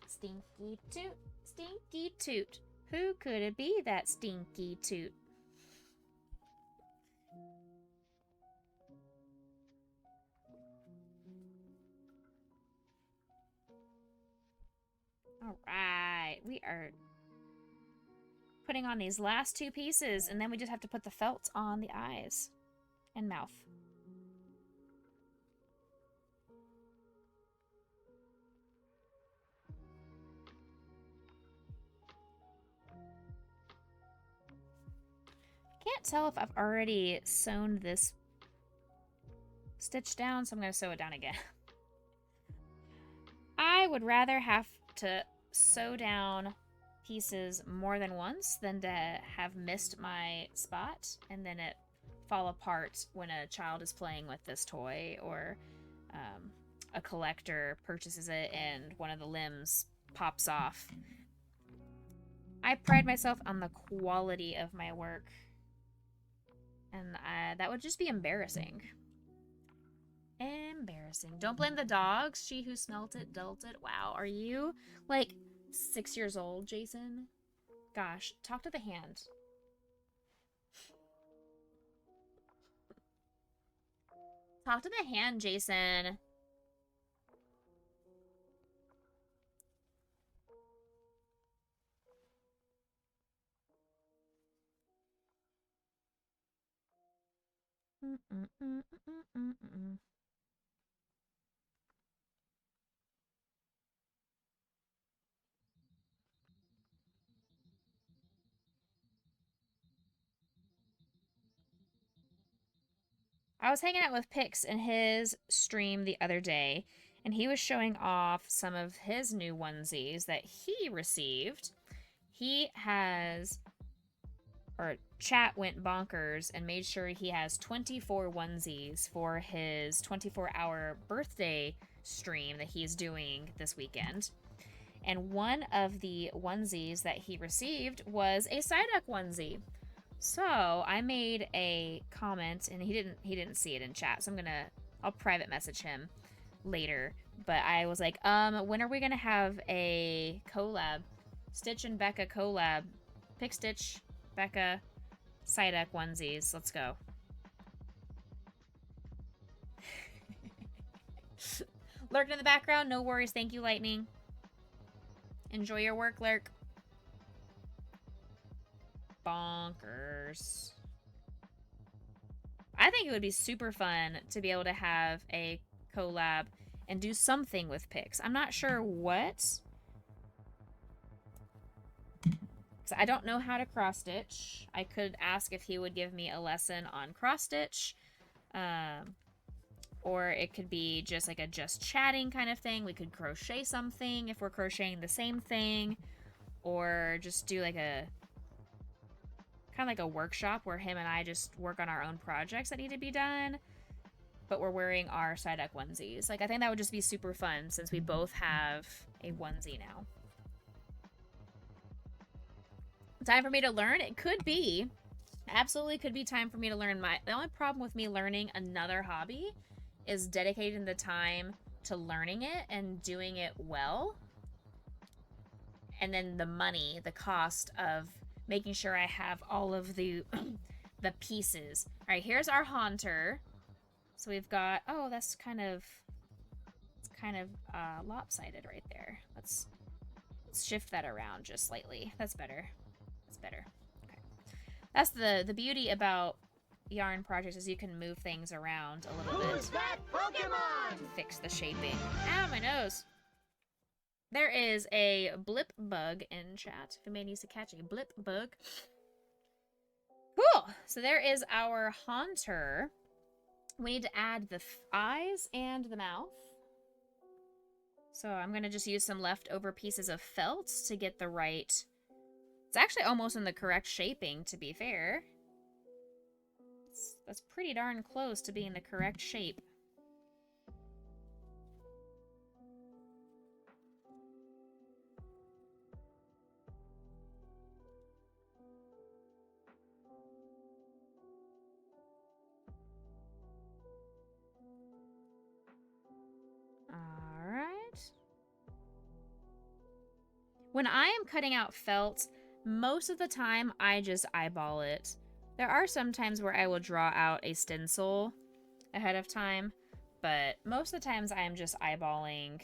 A: Stinky toot, stinky toot. Who could it be, that stinky toot? Alright, we are putting on these last 2 pieces, and then we just have to put the felt on the eyes and mouth. Can't tell if I've already sewn this stitch down, so I'm going to sew it down again. I would rather have to sew down pieces more than once than to have missed my spot and then it fall apart when a child is playing with this toy, or a collector purchases it and one of the limbs pops off. I pride myself on the quality of my work, and that would just be embarrassing. Embarrassing. Don't blame the dogs. She who smelt it, dealt it. Wow, are you like 6 years old, Jason? Gosh, talk to the hand. Talk to the hand, Jason. I was hanging out with Pix in his stream the other day, and he was showing off some of his new onesies that he received. He has, or chat went bonkers and made sure he has 24 onesies for his 24-hour birthday stream that he's doing this weekend. And one of the onesies that he received was a Psyduck onesie. So I made a comment, and he didn't see it in chat, so I'll private message him later. But I was like, when are we gonna have a collab, Stitch and Becca collab Pick Stitch, Becca, Psyduck onesies. Let's go. Lurk in the background. No worries. Thank you, Lightning. Enjoy your work, Lurk. Bonkers. I think it would be super fun to be able to have a collab and do something with picks. I'm not sure what. So I don't know how to cross stitch. I could ask if he would give me a lesson on cross stitch. Or it could be just like a just chatting kind of thing. We could crochet something if we're crocheting the same thing. Or just do like a kind of like a workshop where him and I just work on our own projects that need to be done. But we're wearing our Psyduck onesies. Like, I think that would just be super fun since we both have a onesie now. Time for me to learn? It could be. Absolutely could be time for me to learn. The only problem with me learning another hobby is dedicating the time to learning it and doing it well. And then the money, the cost of making sure I have all of the the pieces. All right, here's our Haunter. So we've got, oh, that's kind of, it's kind of lopsided right there. Let's shift that around just slightly. That's better. That's better. Okay. That's the beauty about yarn projects is you can move things around a little bit.
B: Who's that Pokemon?
A: To fix the shaping. Ow, my nose. There is a blip bug in chat. If anybody needs to catch a blip bug. Cool. So there is our Haunter. We need to add the eyes and the mouth. So I'm going to just use some leftover pieces of felt to get the right... It's actually almost in the correct shaping, to be fair. That's pretty darn close to being the correct shape. Alright. When I am cutting out felt, most of the time I just eyeball it. There are some times where I will draw out a stencil ahead of time, but most of the times I am just eyeballing.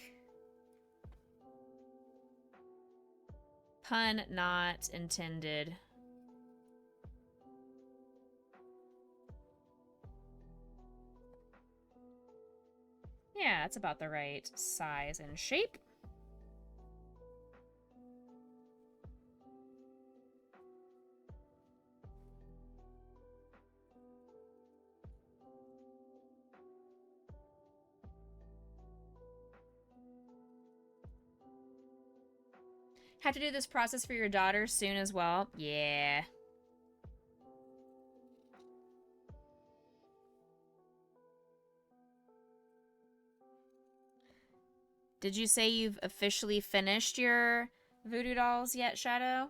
A: Pun not intended. Yeah, that's about the right size and shape. Have to do this process for your daughter soon as well? Yeah. Did you say you've officially finished your voodoo dolls yet, Shadow?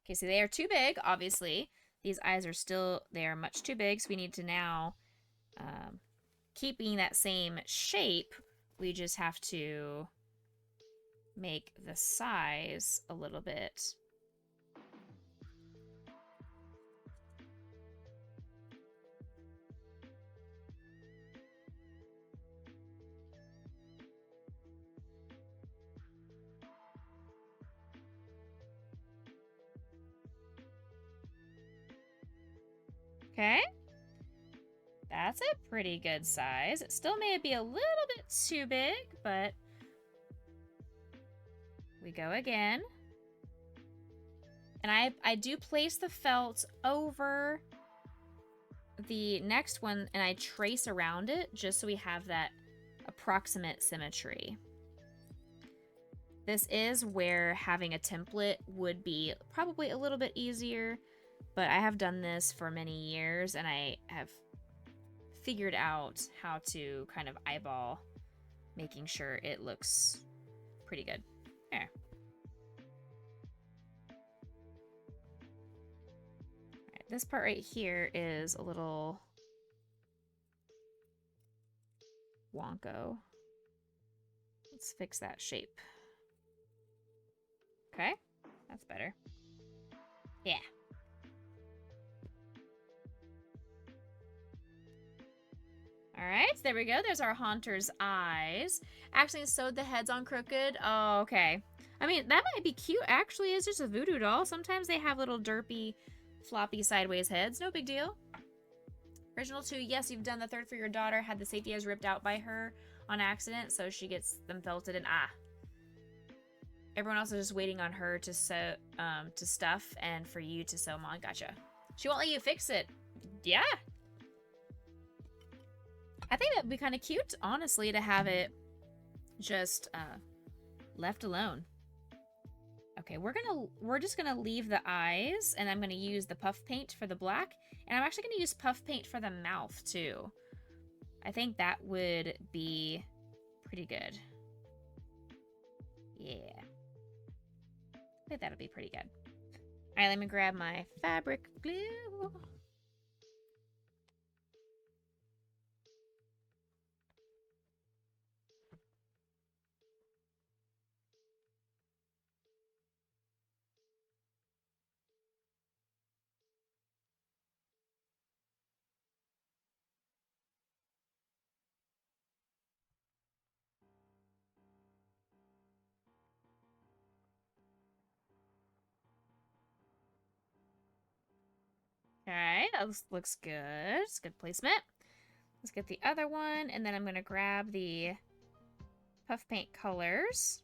A: Okay, so they are too big, obviously. These eyes are still, they are much too big, so we need to now, keeping that same shape, we just have to make the size a little bit. Okay. That's a pretty good size. It still may be a little bit too big, but we go again. And I do place the felt over the next one and I trace around it just so we have that approximate symmetry. This is where having a template would be probably a little bit easier, but I have done this for many years and I have figured out how to kind of eyeball making sure it looks pretty good. There. Alright, this part right here is a little wonko. Let's fix that shape. That's better. Yeah. Alright, there we go. There's our Haunter's eyes. Actually sewed the heads on crooked. Oh, okay. I mean, that might be cute. Actually, it's just a voodoo doll. Sometimes they have little derpy, floppy sideways heads. No big deal. Original 2, yes, you've done the third for your daughter. Had the safety eyes ripped out by her on accident, so she gets them felted and everyone else is just waiting on her to sew, to stuff and for you to sew them on. Gotcha. She won't let you fix it. Yeah. I think that'd be kind of cute, honestly, to have it just left alone. Okay, we're just gonna leave the eyes, and I'm gonna use the puff paint for the black, and I'm actually gonna use puff paint for the mouth too. I think that would be pretty good. Yeah. I think that'll be pretty good. Alright, let me grab my fabric glue. Alright, that looks good. It's good placement. Let's get the other one, and then I'm going to grab the puff paint colors.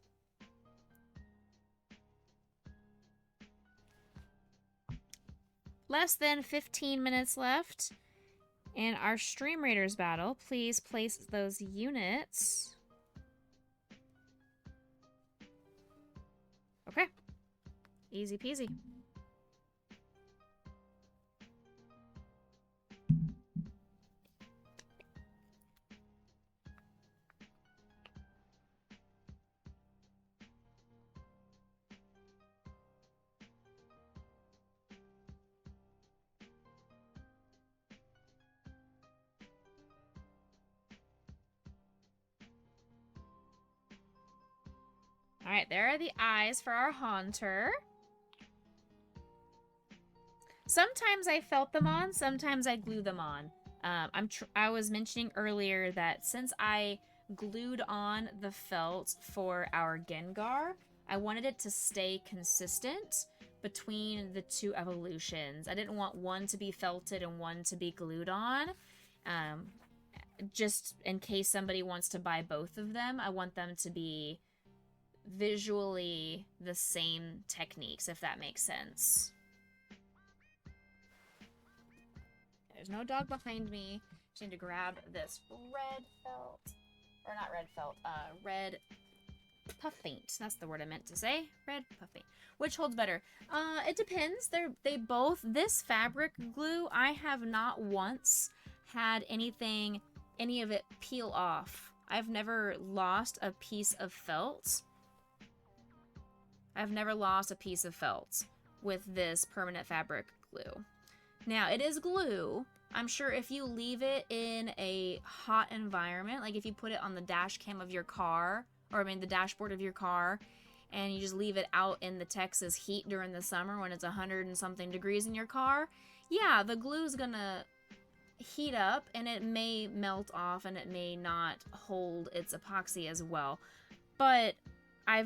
A: Less than 15 minutes left in our Stream Raiders battle. Please place those units. Okay. Easy peasy. Alright, there are the eyes for our Haunter. Sometimes I felt them on, sometimes I glue them on. I was mentioning earlier that since I glued on the felt for our Gengar, I wanted it to stay consistent between the two evolutions. I didn't want one to be felted and one to be glued on. Just in case somebody wants to buy both of them, I want them to be visually the same techniques, if that makes sense. There's no dog behind me. Just need to grab this red felt, or not red felt, red puff paint. That's the word I meant to say. Red puff paint. Which holds better? It depends. They both. This fabric glue, I have not once had any of it peel off. I've never lost a piece of felt. I've never lost a piece of felt with this permanent fabric glue. Now, it is glue. I'm sure if you leave it in a hot environment, like if you put it on the dash cam of your car, or I mean the dashboard of your car, and you just leave it out in the Texas heat during the summer when it's 100 and something degrees in your car, yeah, the glue's gonna heat up and it may melt off and it may not hold its epoxy as well. But I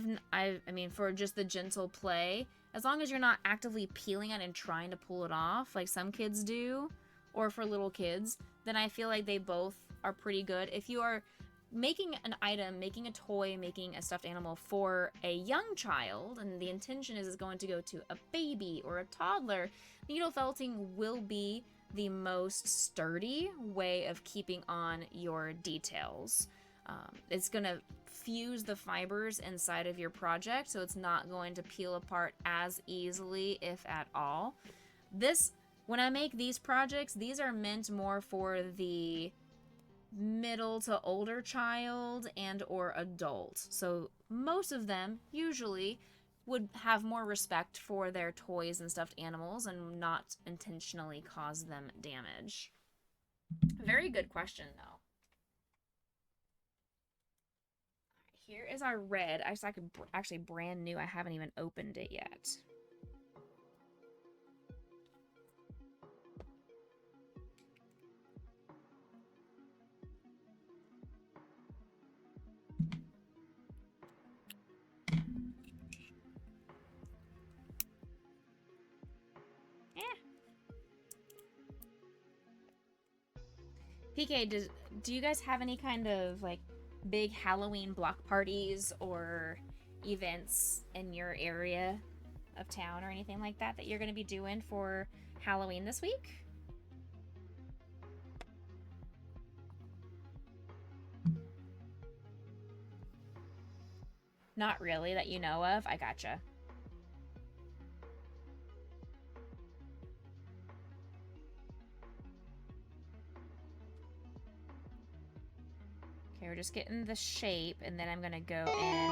A: mean, for just the gentle play, as long as you're not actively peeling it and trying to pull it off, like some kids do, or for little kids, then I feel like they both are pretty good. If you are making an item, making a toy, making a stuffed animal for a young child, and the intention is going to go to a baby or a toddler, needle felting will be the most sturdy way of keeping on your details. It's going to fuse the fibers inside of your project, so it's not going to peel apart as easily, if at all. When I make these projects, these are meant more for the middle to older child and or adult. So most of them usually would have more respect for their toys and stuffed animals and not intentionally cause them damage. Very good question, though. Here is our red. Actually brand new. I haven't even opened it yet. PK, do you guys have any kind of like big Halloween block parties or events in your area of town or anything like that that you're going to be doing for Halloween this week? Not really that you know of? I gotcha. Okay, we're just getting the shape, and then I'm gonna go in.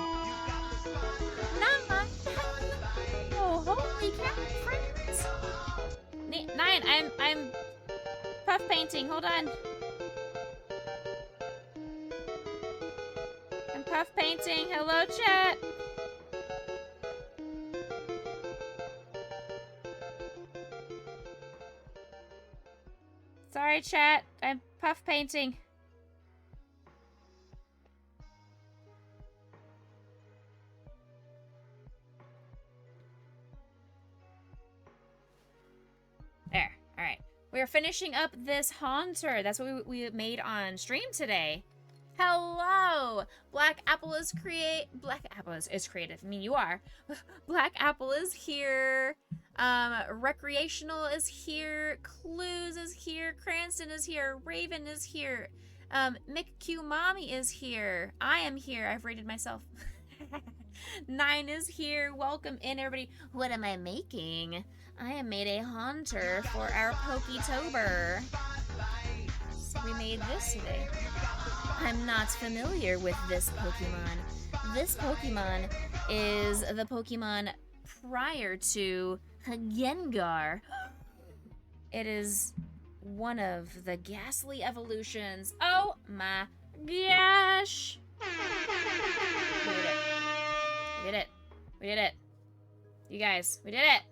A: Oh, holy cow, friends! Nine, I'm puff painting. Hold on. I'm puff painting. Hello, chat. Sorry, chat. I'm puff painting. There. All right. We're finishing up this Haunter. That's what we made on stream today. Hello! Black Apple is creative. I mean, you are. Black Apple is here. Recreational is here. Clues is here. Cranston is here. Raven is here. McQ Mommy is here. I am here. I've rated myself. 9 is here. Welcome in, everybody. What am I making? I am made a Haunter for our Poketober. So we made this today. I'm not familiar with this Pokemon. This Pokemon is the Pokemon prior to Gengar. It is one of the ghastly evolutions. Oh my gosh! We did it. We did it. We did it. You guys, we did it.